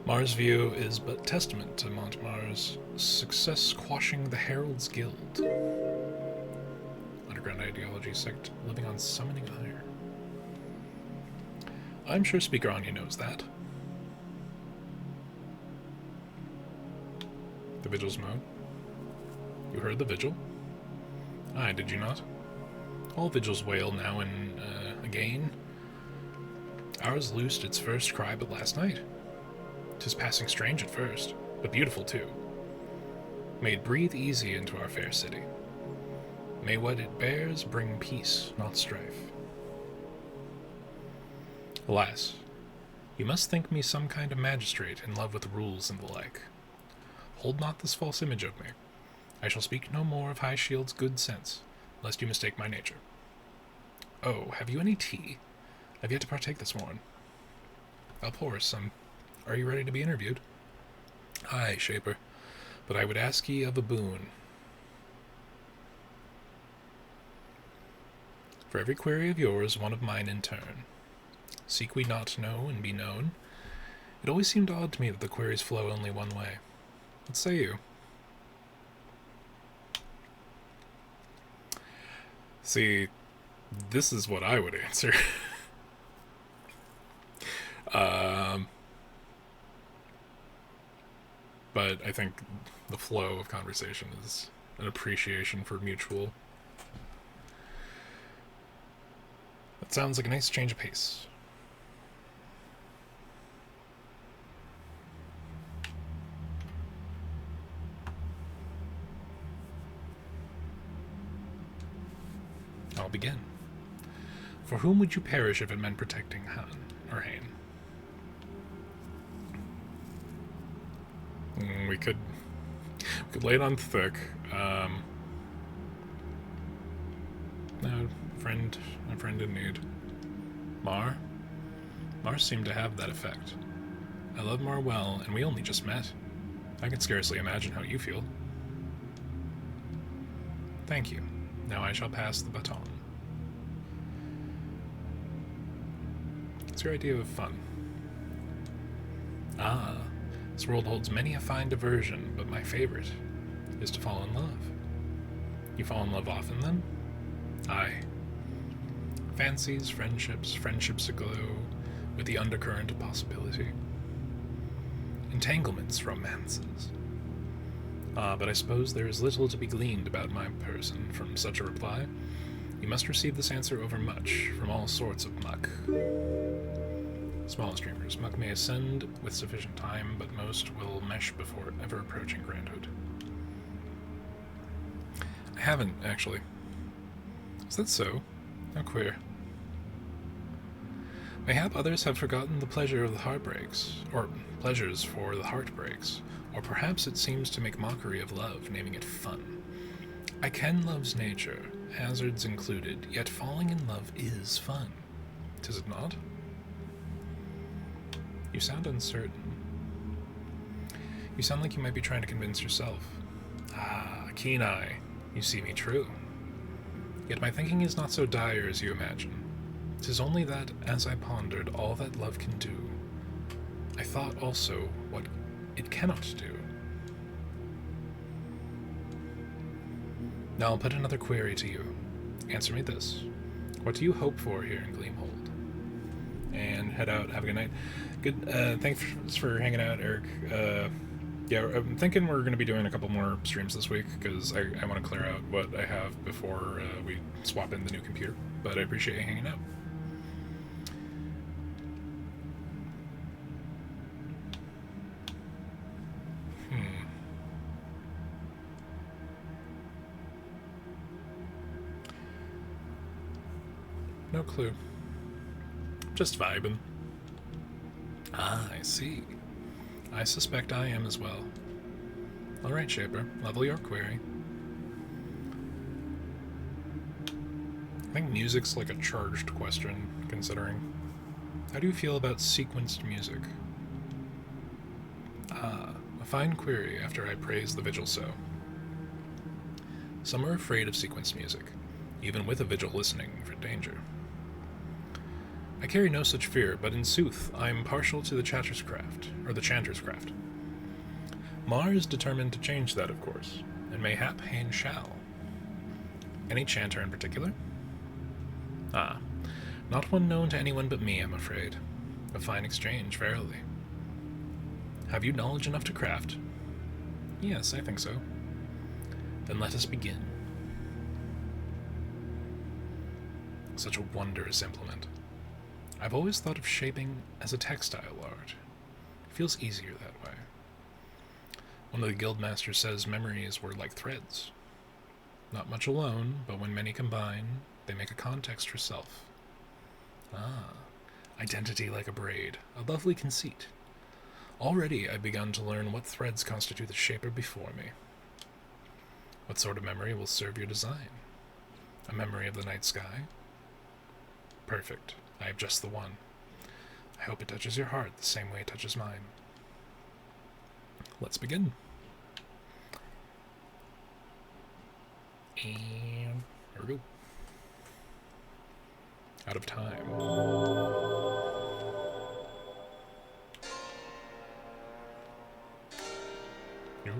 Mar's view is but testament to Montmar's success quashing the Herald's Guild. Underground ideology sect living on summoning ire. I'm sure Speaker Anya knows that. The vigil's mode. You heard the vigil? Aye, did you not? All vigils wail now and again. Ours loosed its first cry but last night. 'Tis passing strange at first, but beautiful too. May it breathe easy into our fair city. May what it bears bring peace, not strife. Alas, you must think me some kind of magistrate in love with rules and the like. Hold not this false image of me. I shall speak no more of High Shield's good sense, lest you mistake my nature. Oh, have you any tea? I've yet to partake this morn. I'll pour some. Are you ready to be interviewed? Aye, Shaper, but I would ask ye of a boon. For every query of yours, one of mine in turn. Seek we not to know and be known? It always seemed odd to me that the queries flow only one way. What say you? See, this is what I would answer. But I think the flow of conversation is an appreciation for mutual. That sounds like a nice change of pace. I'll begin. For whom would you perish if it meant protecting Han or Hain? We could lay it on thick. No, a friend in need. Mar seemed to have that effect. I love Mar well, and we only just met. I can scarcely imagine how you feel. Thank you. Now I shall pass the baton. What's your idea of fun? Ah, this world holds many a fine diversion, but my favorite is to fall in love. You fall in love often, then? Aye. Fancies, friendships aglow with the undercurrent of possibility. Entanglements, romances. Ah, but I suppose there is little to be gleaned about my person from such a reply. You must receive this answer over much, from all sorts of muck. Smallest dreamers, muck may ascend with sufficient time, but most will mesh before ever approaching grandhood. I haven't, actually. Is that so? How queer. Mayhap others have forgotten the pleasure of the heartbreaks, or pleasures for the heartbreaks, or perhaps it seems to make mockery of love, naming it fun. I ken love's nature, hazards included, yet falling in love is fun. Is it not? You sound uncertain. You sound like you might be trying to convince yourself. Ah, keen eye. You see me true. Yet my thinking is not so dire as you imagine. 'Tis only that, as I pondered all that love can do, I thought also what it cannot do. Now I'll put another query to you. Answer me this. What do you hope for here in Gleamhold? And head out. Have a good night. Good. Thanks for hanging out, Eric. Yeah, I'm thinking we're going to be doing a couple more streams this week because I want to clear out what I have before we swap in the new computer. But I appreciate you hanging out. No clue. Just vibing. Ah, I see. I suspect I am as well. Alright, Shaper, level your query. I think music's like a charged question, considering. How do you feel about sequenced music? Ah, a fine query after I praise the vigil so. Some are afraid of sequenced music, even with a vigil listening for danger. I carry no such fear, but in sooth, I am partial to the chanter's craft. Mar is determined to change that, of course, and mayhap Hain shall. Any chanter in particular? Ah, not one known to anyone but me, I'm afraid. A fine exchange, verily. Have you knowledge enough to craft? Yes, I think so. Then let us begin. Such a wondrous implement. I've always thought of shaping as a textile art. It feels easier that way. One of the guildmasters says memories were like threads. Not much alone, but when many combine, they make a context for self. Ah, identity like a braid, a lovely conceit. Already I've begun to learn what threads constitute the shaper before me. What sort of memory will serve your design? A memory of the night sky? Perfect. I have just the one. I hope it touches your heart the same way it touches mine. Let's begin. And here we go. Out of time. Nope.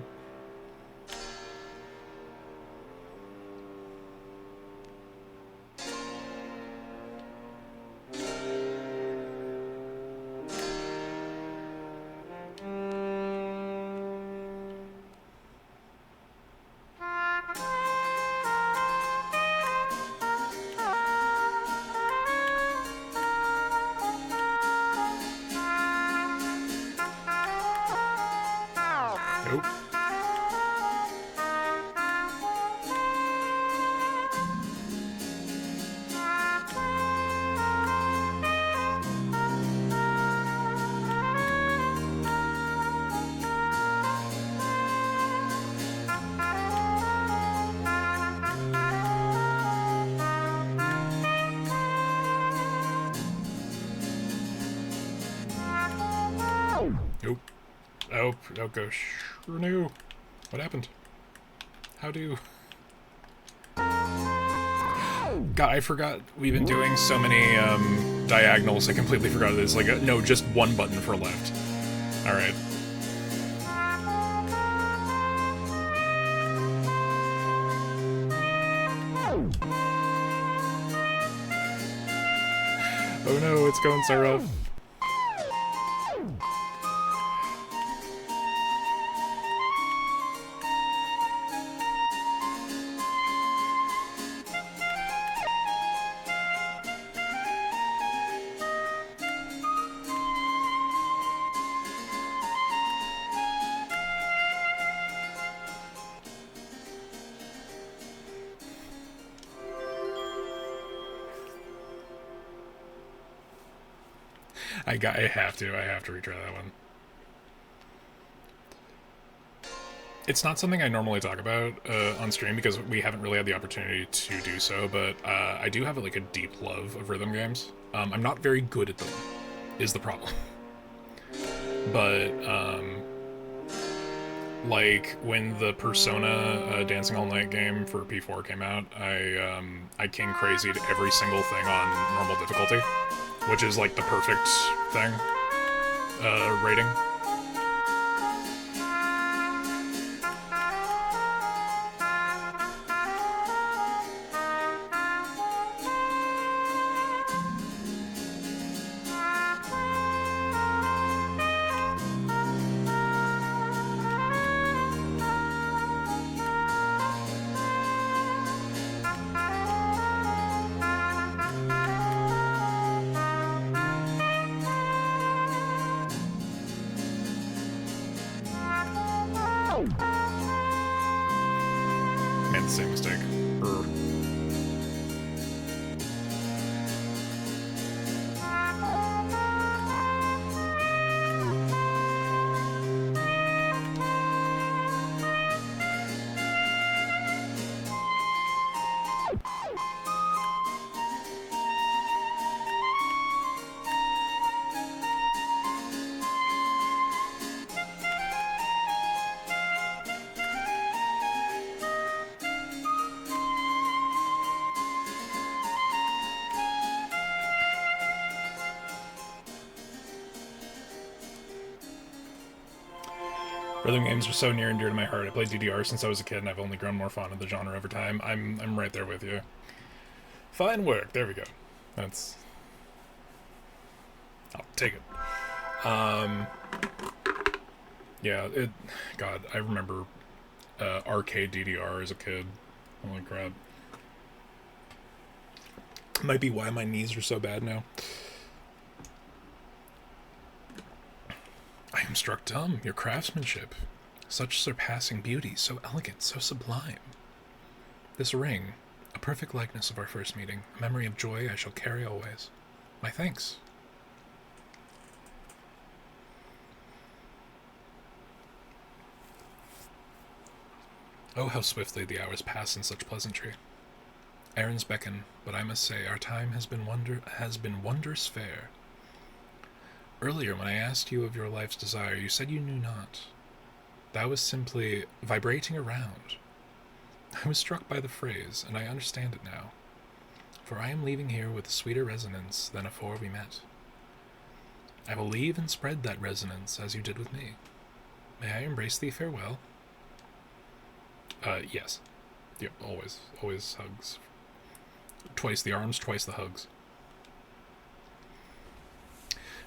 Nope. Nope. Oh gosh. Renew. What happened? How do? God, I forgot we've been doing so many diagonals. I completely forgot there's like no, just one button for left. All right. Oh no, it's going so rough. I have to retry that one. It's not something I normally talk about on stream because we haven't really had the opportunity to do so, but I do have like a deep love of rhythm games. I'm not very good at them, is the problem. But like when the Persona Dancing All Night game for P4 came out, I king crazied every single thing on normal difficulty, which is like the perfect thing rating. Made the same mistake. Rhythm games are so near and dear to my heart. I played DDR since I was a kid, and I've only grown more fond of the genre over time. I'm right there with you. Fine work. There we go. That's... I'll take it. Yeah, it... God, I remember arcade DDR as a kid. Holy crap. Might be why my knees are so bad now. I am struck dumb. Your craftsmanship. Such surpassing beauty, so elegant, so sublime. This ring, a perfect likeness of our first meeting, a memory of joy I shall carry always. My thanks. Oh, how swiftly the hours pass in such pleasantry. Errands beckon, but I must say our time has been wondrous fair. Earlier, when I asked you of your life's desire, you said you knew not. That was simply vibrating around. I was struck by the phrase, and I understand it now. For I am leaving here with a sweeter resonance than afore we met. I will leave and spread that resonance as you did with me. May I embrace thee farewell? Yes. Yep, always. Always hugs. Twice the arms, twice the hugs.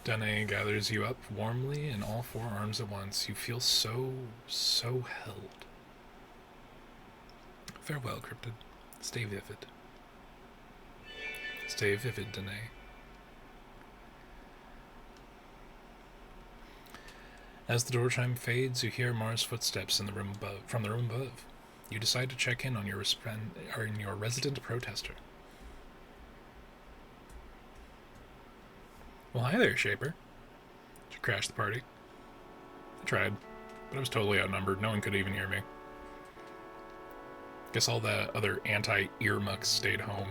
Danae gathers you up warmly in all four arms at once. You feel so held. Farewell, Cryptid. Stay vivid. Stay vivid, Danae. As the door chime fades, you hear Mars' footsteps in the room above. From the room above, you decide to check in on your resident protester. Well, hi there, Shaper. Did you crash the party? I tried, but I was totally outnumbered. No one could even hear me. Guess all the other anti-earmucks stayed home.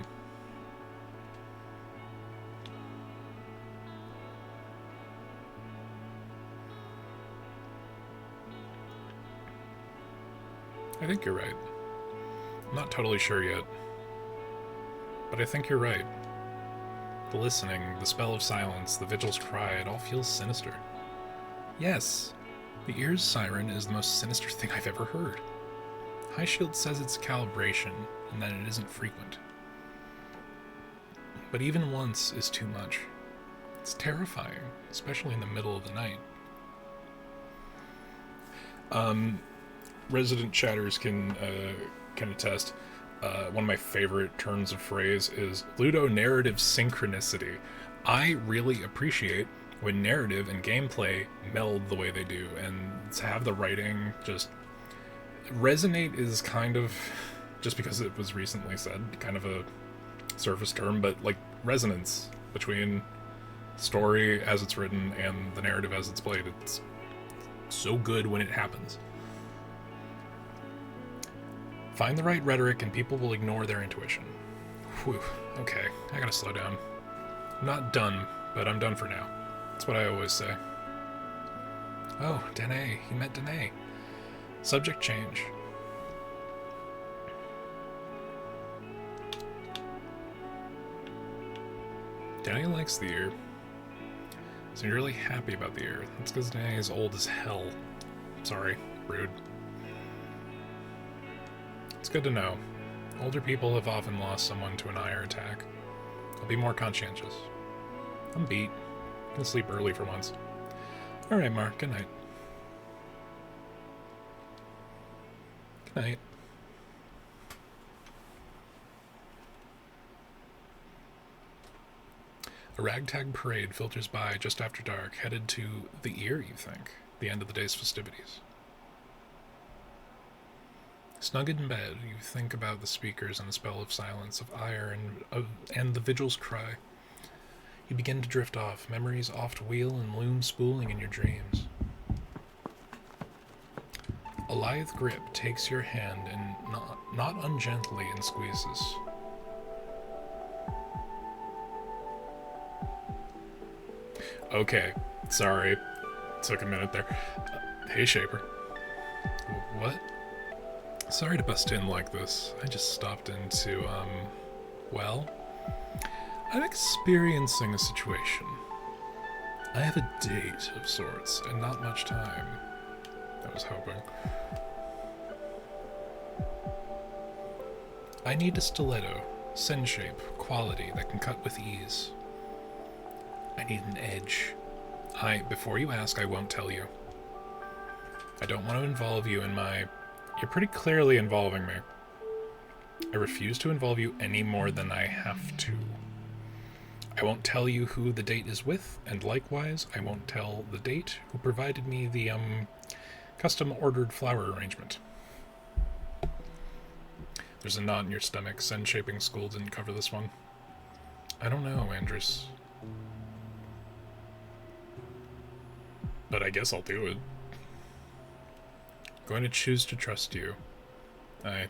I think you're right. I'm not totally sure yet, but I think you're right. The listening, the spell of silence, the vigil's cry, it all feels sinister. Yes, the ear's siren is the most sinister thing I've ever heard. High Shield says it's calibration, and that it isn't frequent. But even once is too much. It's terrifying, especially in the middle of the night. Resident chatters can attest. One of my favorite turns of phrase is ludonarrative synchronicity. I really appreciate when narrative and gameplay meld the way they do, and to have the writing just resonate is kind of, just because it was recently said, kind of a surface term, but like resonance between story as it's written and the narrative as it's played. It's so good when it happens. Find the right rhetoric and people will ignore their intuition. Whew, okay, I gotta slow down. I'm not done, but I'm done for now. That's what I always say. Oh, Danae, you met Danae. Subject change. Danae likes the ear. So you're really happy about the ear. That's because Danae is old as hell. Sorry, rude. It's good to know. Older people have often lost someone to an ire attack. I'll be more conscientious. I'm beat. I can sleep early for once. Alright, Mark. Good night. Good night. A ragtag parade filters by just after dark, headed to the ear, you think? The end of the day's festivities. Snug in bed, you think about the speakers and the spell of silence, of ire, and the vigil's cry. You begin to drift off, memories oft wheel and loom spooling in your dreams. A lithe grip takes your hand and not ungently and squeezes. Okay, sorry. Took a minute there. Hey, Shaper. What? Sorry to bust in like this. I just stopped into, well, I'm experiencing a situation. I have a date of sorts, and not much time. I was hoping. I need a stiletto, send shape, quality that can cut with ease. I need an edge. Before you ask, I won't tell you. I don't want to involve you in my... You're pretty clearly involving me. I refuse to involve you any more than I have to. I won't tell you who the date is with, and likewise, I won't tell the date who provided me the, custom-ordered flower arrangement. There's a knot in your stomach. Send-shaping school didn't cover this one. I don't know, Andrus. But I guess I'll do it. I'm going to choose to trust you. I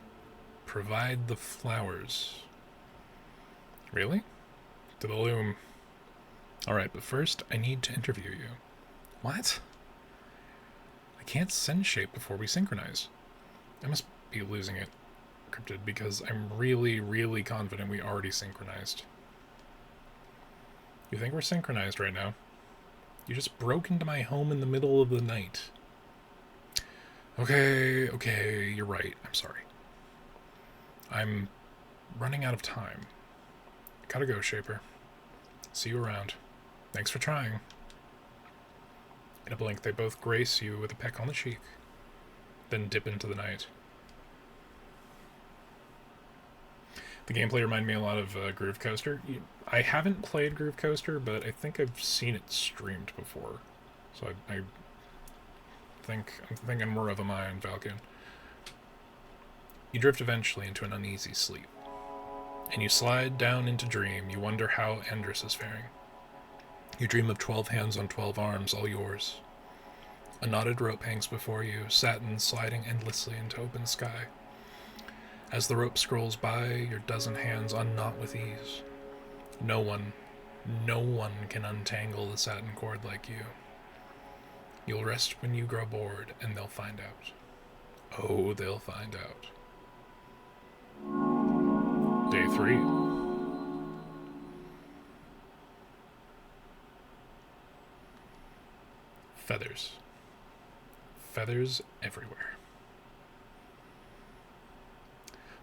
provide the flowers. Really? To the loom. Alright, but first, I need to interview you. What? I can't send shape before we synchronize. I must be losing it, Cryptid, because I'm really, really confident we already synchronized. You think we're synchronized right now? You just broke into my home in the middle of the night. Okay, you're right. I'm sorry. I'm running out of time. Gotta go, Shaper. See you around. Thanks for trying. In a blink, they both grace you with a peck on the cheek, then dip into the night. The gameplay reminded me a lot of Groove Coaster. I haven't played Groove Coaster, but I think I've seen it streamed before. So I'm thinking more of a Mayan Falcon. You drift eventually into an uneasy sleep. And you slide down into dream. You wonder how Andrus is faring. You dream of 12 hands on 12 arms, all yours. A knotted rope hangs before you, satin sliding endlessly into open sky. As the rope scrolls by, your dozen hands unknot with ease. No one can untangle the satin cord like you. You'll rest when you grow bored, and they'll find out. Oh, they'll find out. Day 3. Feathers. Feathers everywhere.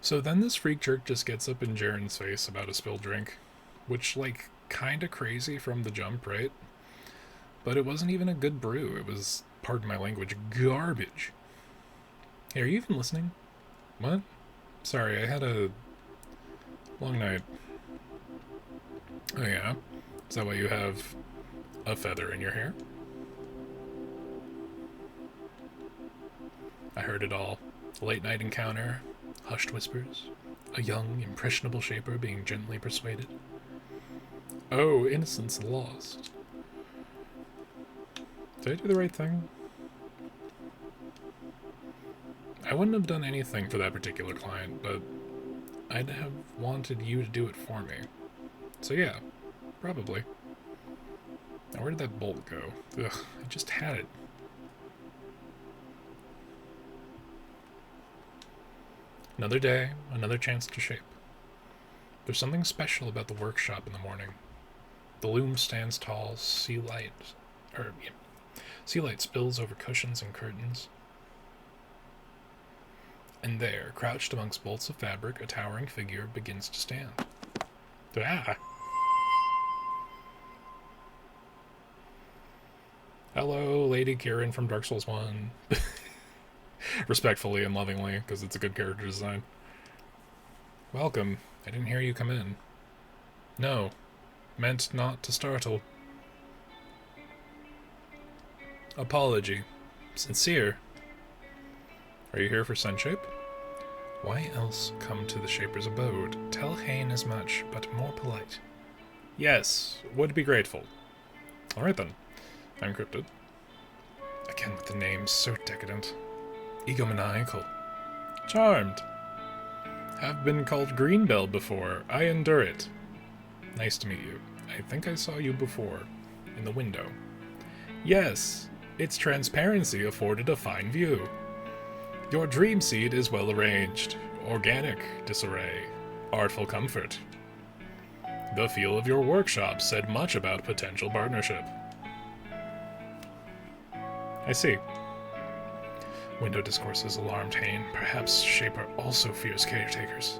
So then this freak jerk just gets up in Jaren's face about a spilled drink. Which, like, kinda crazy from the jump, right? But it wasn't even a good brew. It was, pardon my language, garbage. Hey, are you even listening? What? Sorry, I had a long night. Oh yeah? Is that why you have a feather in your hair? I heard it all. A late night encounter, hushed whispers, a young, impressionable shaper being gently persuaded. Oh, innocence lost. Did I do the right thing? I wouldn't have done anything for that particular client, but I'd have wanted you to do it for me. So yeah, probably. Now where did that bolt go? Ugh, I just had it. Another day, another chance to shape. There's something special about the workshop in the morning. The loom stands tall, sea light spills over cushions and curtains. And there, crouched amongst bolts of fabric, a towering figure begins to stand. Ah! Hello, Lady Kieran from Dark Souls 1. Respectfully and lovingly, because it's a good character design. Welcome. I didn't hear you come in. No. Meant not to startle. Apology. Sincere. Are you here for Sunshape? Why else come to the Shaper's abode? Tell Hain as much, but more polite. Yes, would be grateful. Alright then. I'm encrypted. Again with the names, so decadent. Egomaniacal. Charmed. Have been called Greenbell before. I endure it. Nice to meet you. I think I saw you before. In the window. Yes, its transparency afforded a fine view. Your dream seed is well arranged. Organic disarray. Artful comfort. The feel of your workshop said much about potential partnership. I see. Window discourses alarmed Hain. Perhaps Shaper also fears caretakers.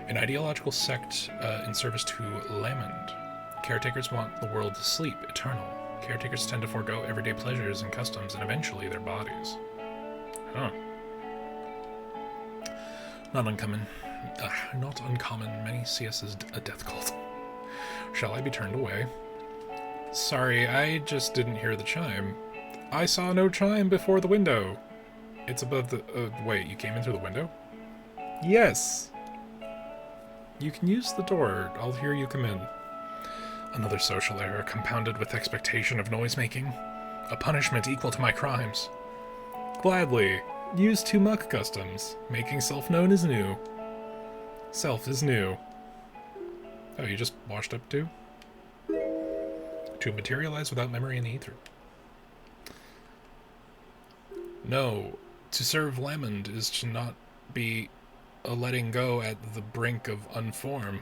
An ideological sect in service to Lamond. Caretakers want the world to sleep, eternal. Caretakers tend to forego everyday pleasures and customs and eventually their bodies. Huh. Not uncommon. Not uncommon. Many see us as a death cult. Shall I be turned away? Sorry, I just didn't hear the chime. I saw no chime before the window. It's above the... wait, you came in through the window? Yes! You can use the door. I'll hear you come in. Another social error compounded with expectation of noise-making. A punishment equal to my crimes. Gladly. Use 2 muck customs. Making self known is new. Self is new. Oh, you just washed up too? To materialize without memory in the ether. No, to serve Lamond is to not be a letting go at the brink of unform.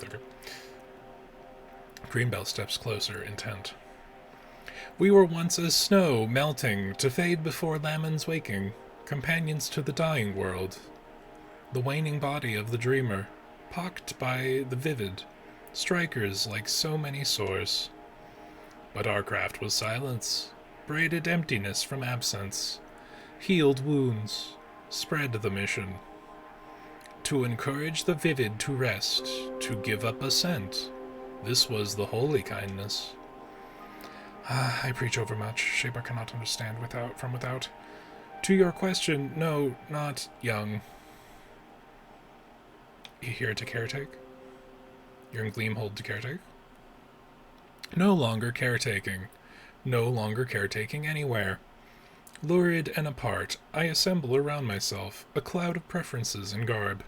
Okay. Greenbell steps closer, intent. We were once as snow, melting, to fade before Lamond's waking, companions to the dying world. The waning body of the dreamer, pocked by the vivid, strikers like so many sores. But our craft was silence, braided emptiness from absence, healed wounds, spread the mission. To encourage the vivid to rest, to give up assent, this was the holy kindness. I preach overmuch. Shaper cannot understand from without. To your question, no, not young. You here to caretake? You're in Gleamhold to caretake? No longer caretaking. No longer caretaking anywhere. Lurid and apart, I assemble around myself a cloud of preferences and garb.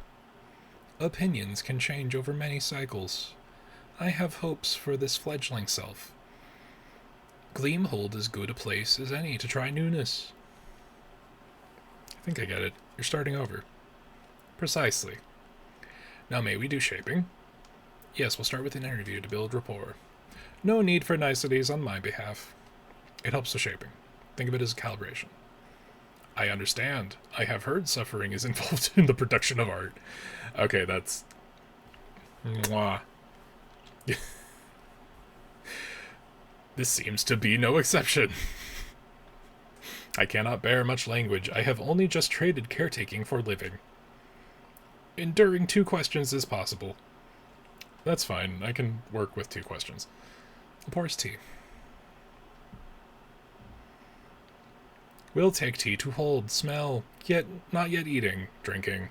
Opinions can change over many cycles. I have hopes for this fledgling self. Gleamhold as good a place as any to try newness. I think I get it. You're starting over. Precisely. Now may we do shaping? Yes, we'll start with an interview to build rapport. No need for niceties on my behalf. It helps the shaping. Think of it as calibration. I understand. I have heard suffering is involved in the production of art. Okay, that's... Mwah. This seems to be no exception. I cannot bear much language. I have only just traded caretaking for living. Enduring 2 questions is possible. That's fine. I can work with 2 questions. Pours tea. We'll take tea to hold, smell, yet not yet eating, drinking.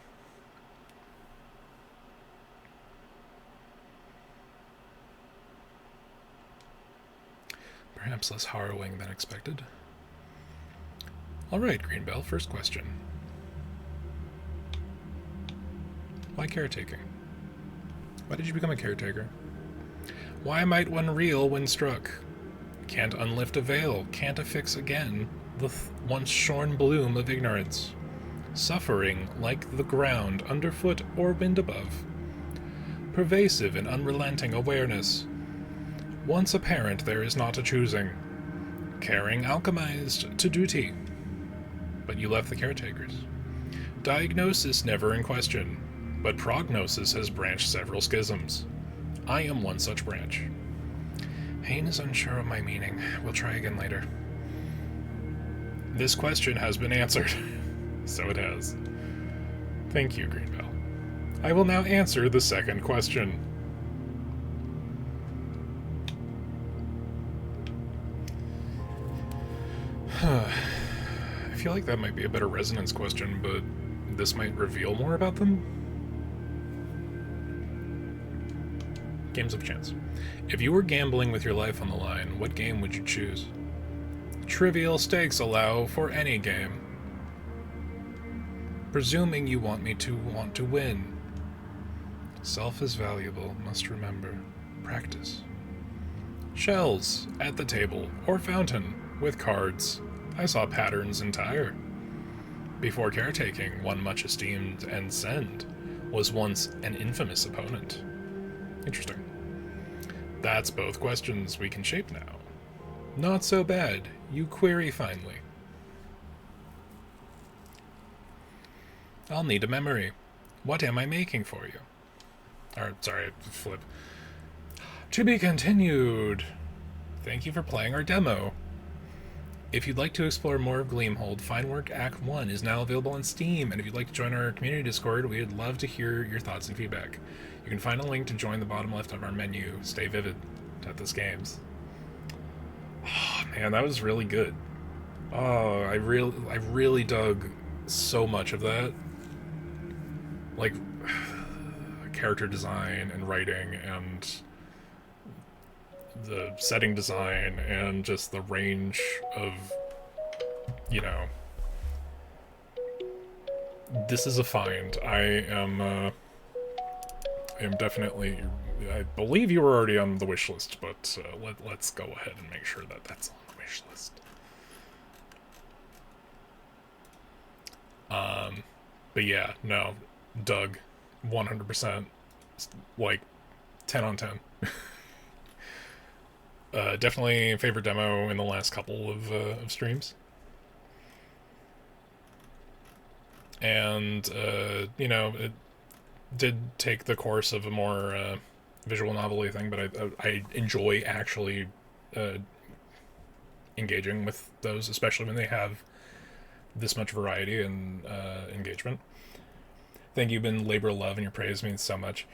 Perhaps less harrowing than expected. Alright, Greenbell, first question. Why caretaking? Why did you become a caretaker? Why might one reel when struck? Can't unlift a veil, can't affix again the once shorn bloom of ignorance. Suffering like the ground underfoot or wind above. Pervasive and unrelenting awareness. Once apparent there is not a choosing. Caring alchemized to duty. But you left the caretakers. Diagnosis never in question, but prognosis has branched several schisms. I am one such branch. Hain is unsure of my meaning. We'll try again later. This question has been answered. So it has. Thank you, Greenbell. I will now answer the second question. feel like that might be a better resonance question, but this might reveal more about them. Games of chance. If you were gambling with your life on the line, what game would you choose? Trivial stakes allow for any game. Presuming you want me to want to win. Self is valuable, must remember. Practice. Shells, at the table, or fountain, with cards. I saw patterns entire. Before caretaking, one much esteemed and send was once an infamous opponent. Interesting. That's both questions we can shape now. Not so bad, you query finely. I'll need a memory. What am I making for you? Or, sorry, flip. To be continued. Thank you for playing our demo. If you'd like to explore more of Gleamhold, Fine Work Act 1 is now available on Steam, and if you'd like to join our community Discord, we'd love to hear your thoughts and feedback. You can find a link to join the bottom left of our menu. Stay vivid at this games. Oh, man, that was really good. Oh, I really dug so much of that. Like, character design and writing and the setting design and just the range of, you know, this is a find. I am definitely, I believe you were already on the wish list, but let's go ahead and make sure that that's on the wish list. But yeah, no, Doug, 100%, like 10 on 10. Definitely favorite demo in the last couple of streams. And, you know, it did take the course of a more visual novel-y thing, but I enjoy actually engaging with those, especially when they have this much variety and engagement. Thank you, been labor of love, and your praise means so much.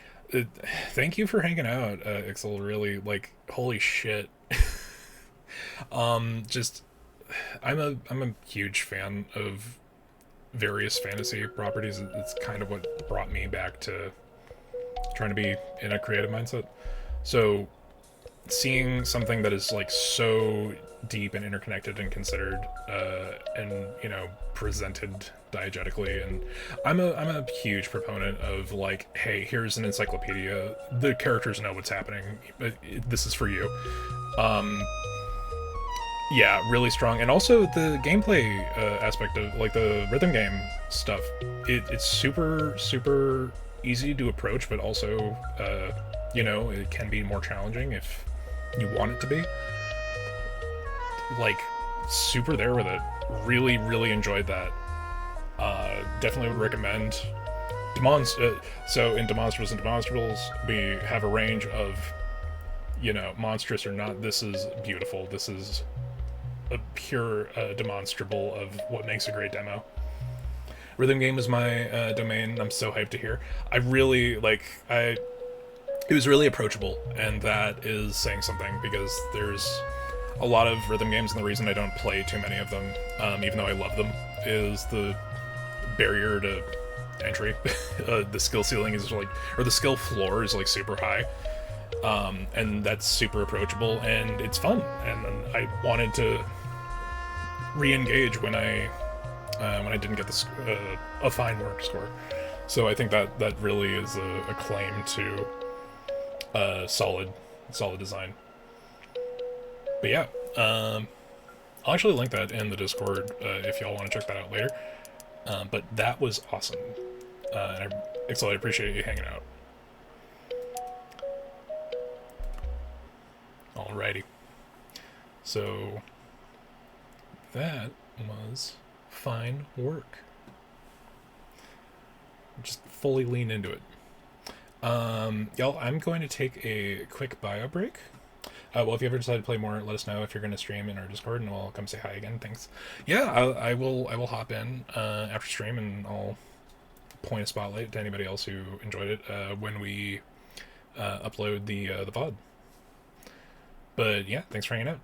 Thank you for hanging out, Ixel, really, like, holy shit. Just, I'm a huge fan of various fantasy properties. It's kind of what brought me back to trying to be in a creative mindset. So, seeing something that is, like, so deep and interconnected and considered, and, you know, presented diegetically, and I'm a huge proponent of, like, hey, here's an encyclopedia, the characters know what's happening, this is for you. Yeah, really strong. And also the gameplay aspect of, like, the rhythm game stuff, it's super easy to approach, but also you know, it can be more challenging if you want it to be. Like, super there with it. Really enjoyed that. Definitely would recommend so in Demonstrables and Demonstrables, we have a range of, you know, monstrous or not, this is beautiful. This is a pure demonstrable of what makes a great demo. Rhythm game is my domain. I'm so hyped to hear. I really, like, it was really approachable, and that is saying something, because there's a lot of rhythm games, and the reason I don't play too many of them, even though I love them, is the barrier to entry. The skill ceiling is, like, or the skill floor is, like, super high, and that's super approachable, and it's fun, and I wanted to re-engage when I didn't get a fine work score. So I think that really is a claim to solid design. But yeah, I'll actually link that in the Discord if y'all want to check that out later. But that was awesome. And I appreciate you hanging out. Alrighty. So that was fine work. Just fully lean into it. Y'all, I'm going to take a quick bio break. Well, if you ever decide to play more, let us know if you're going to stream in our Discord, and we'll come say hi again. Thanks. Yeah, I will hop in after stream, and I'll point a spotlight to anybody else who enjoyed it when we upload the pod. But yeah, thanks for hanging out.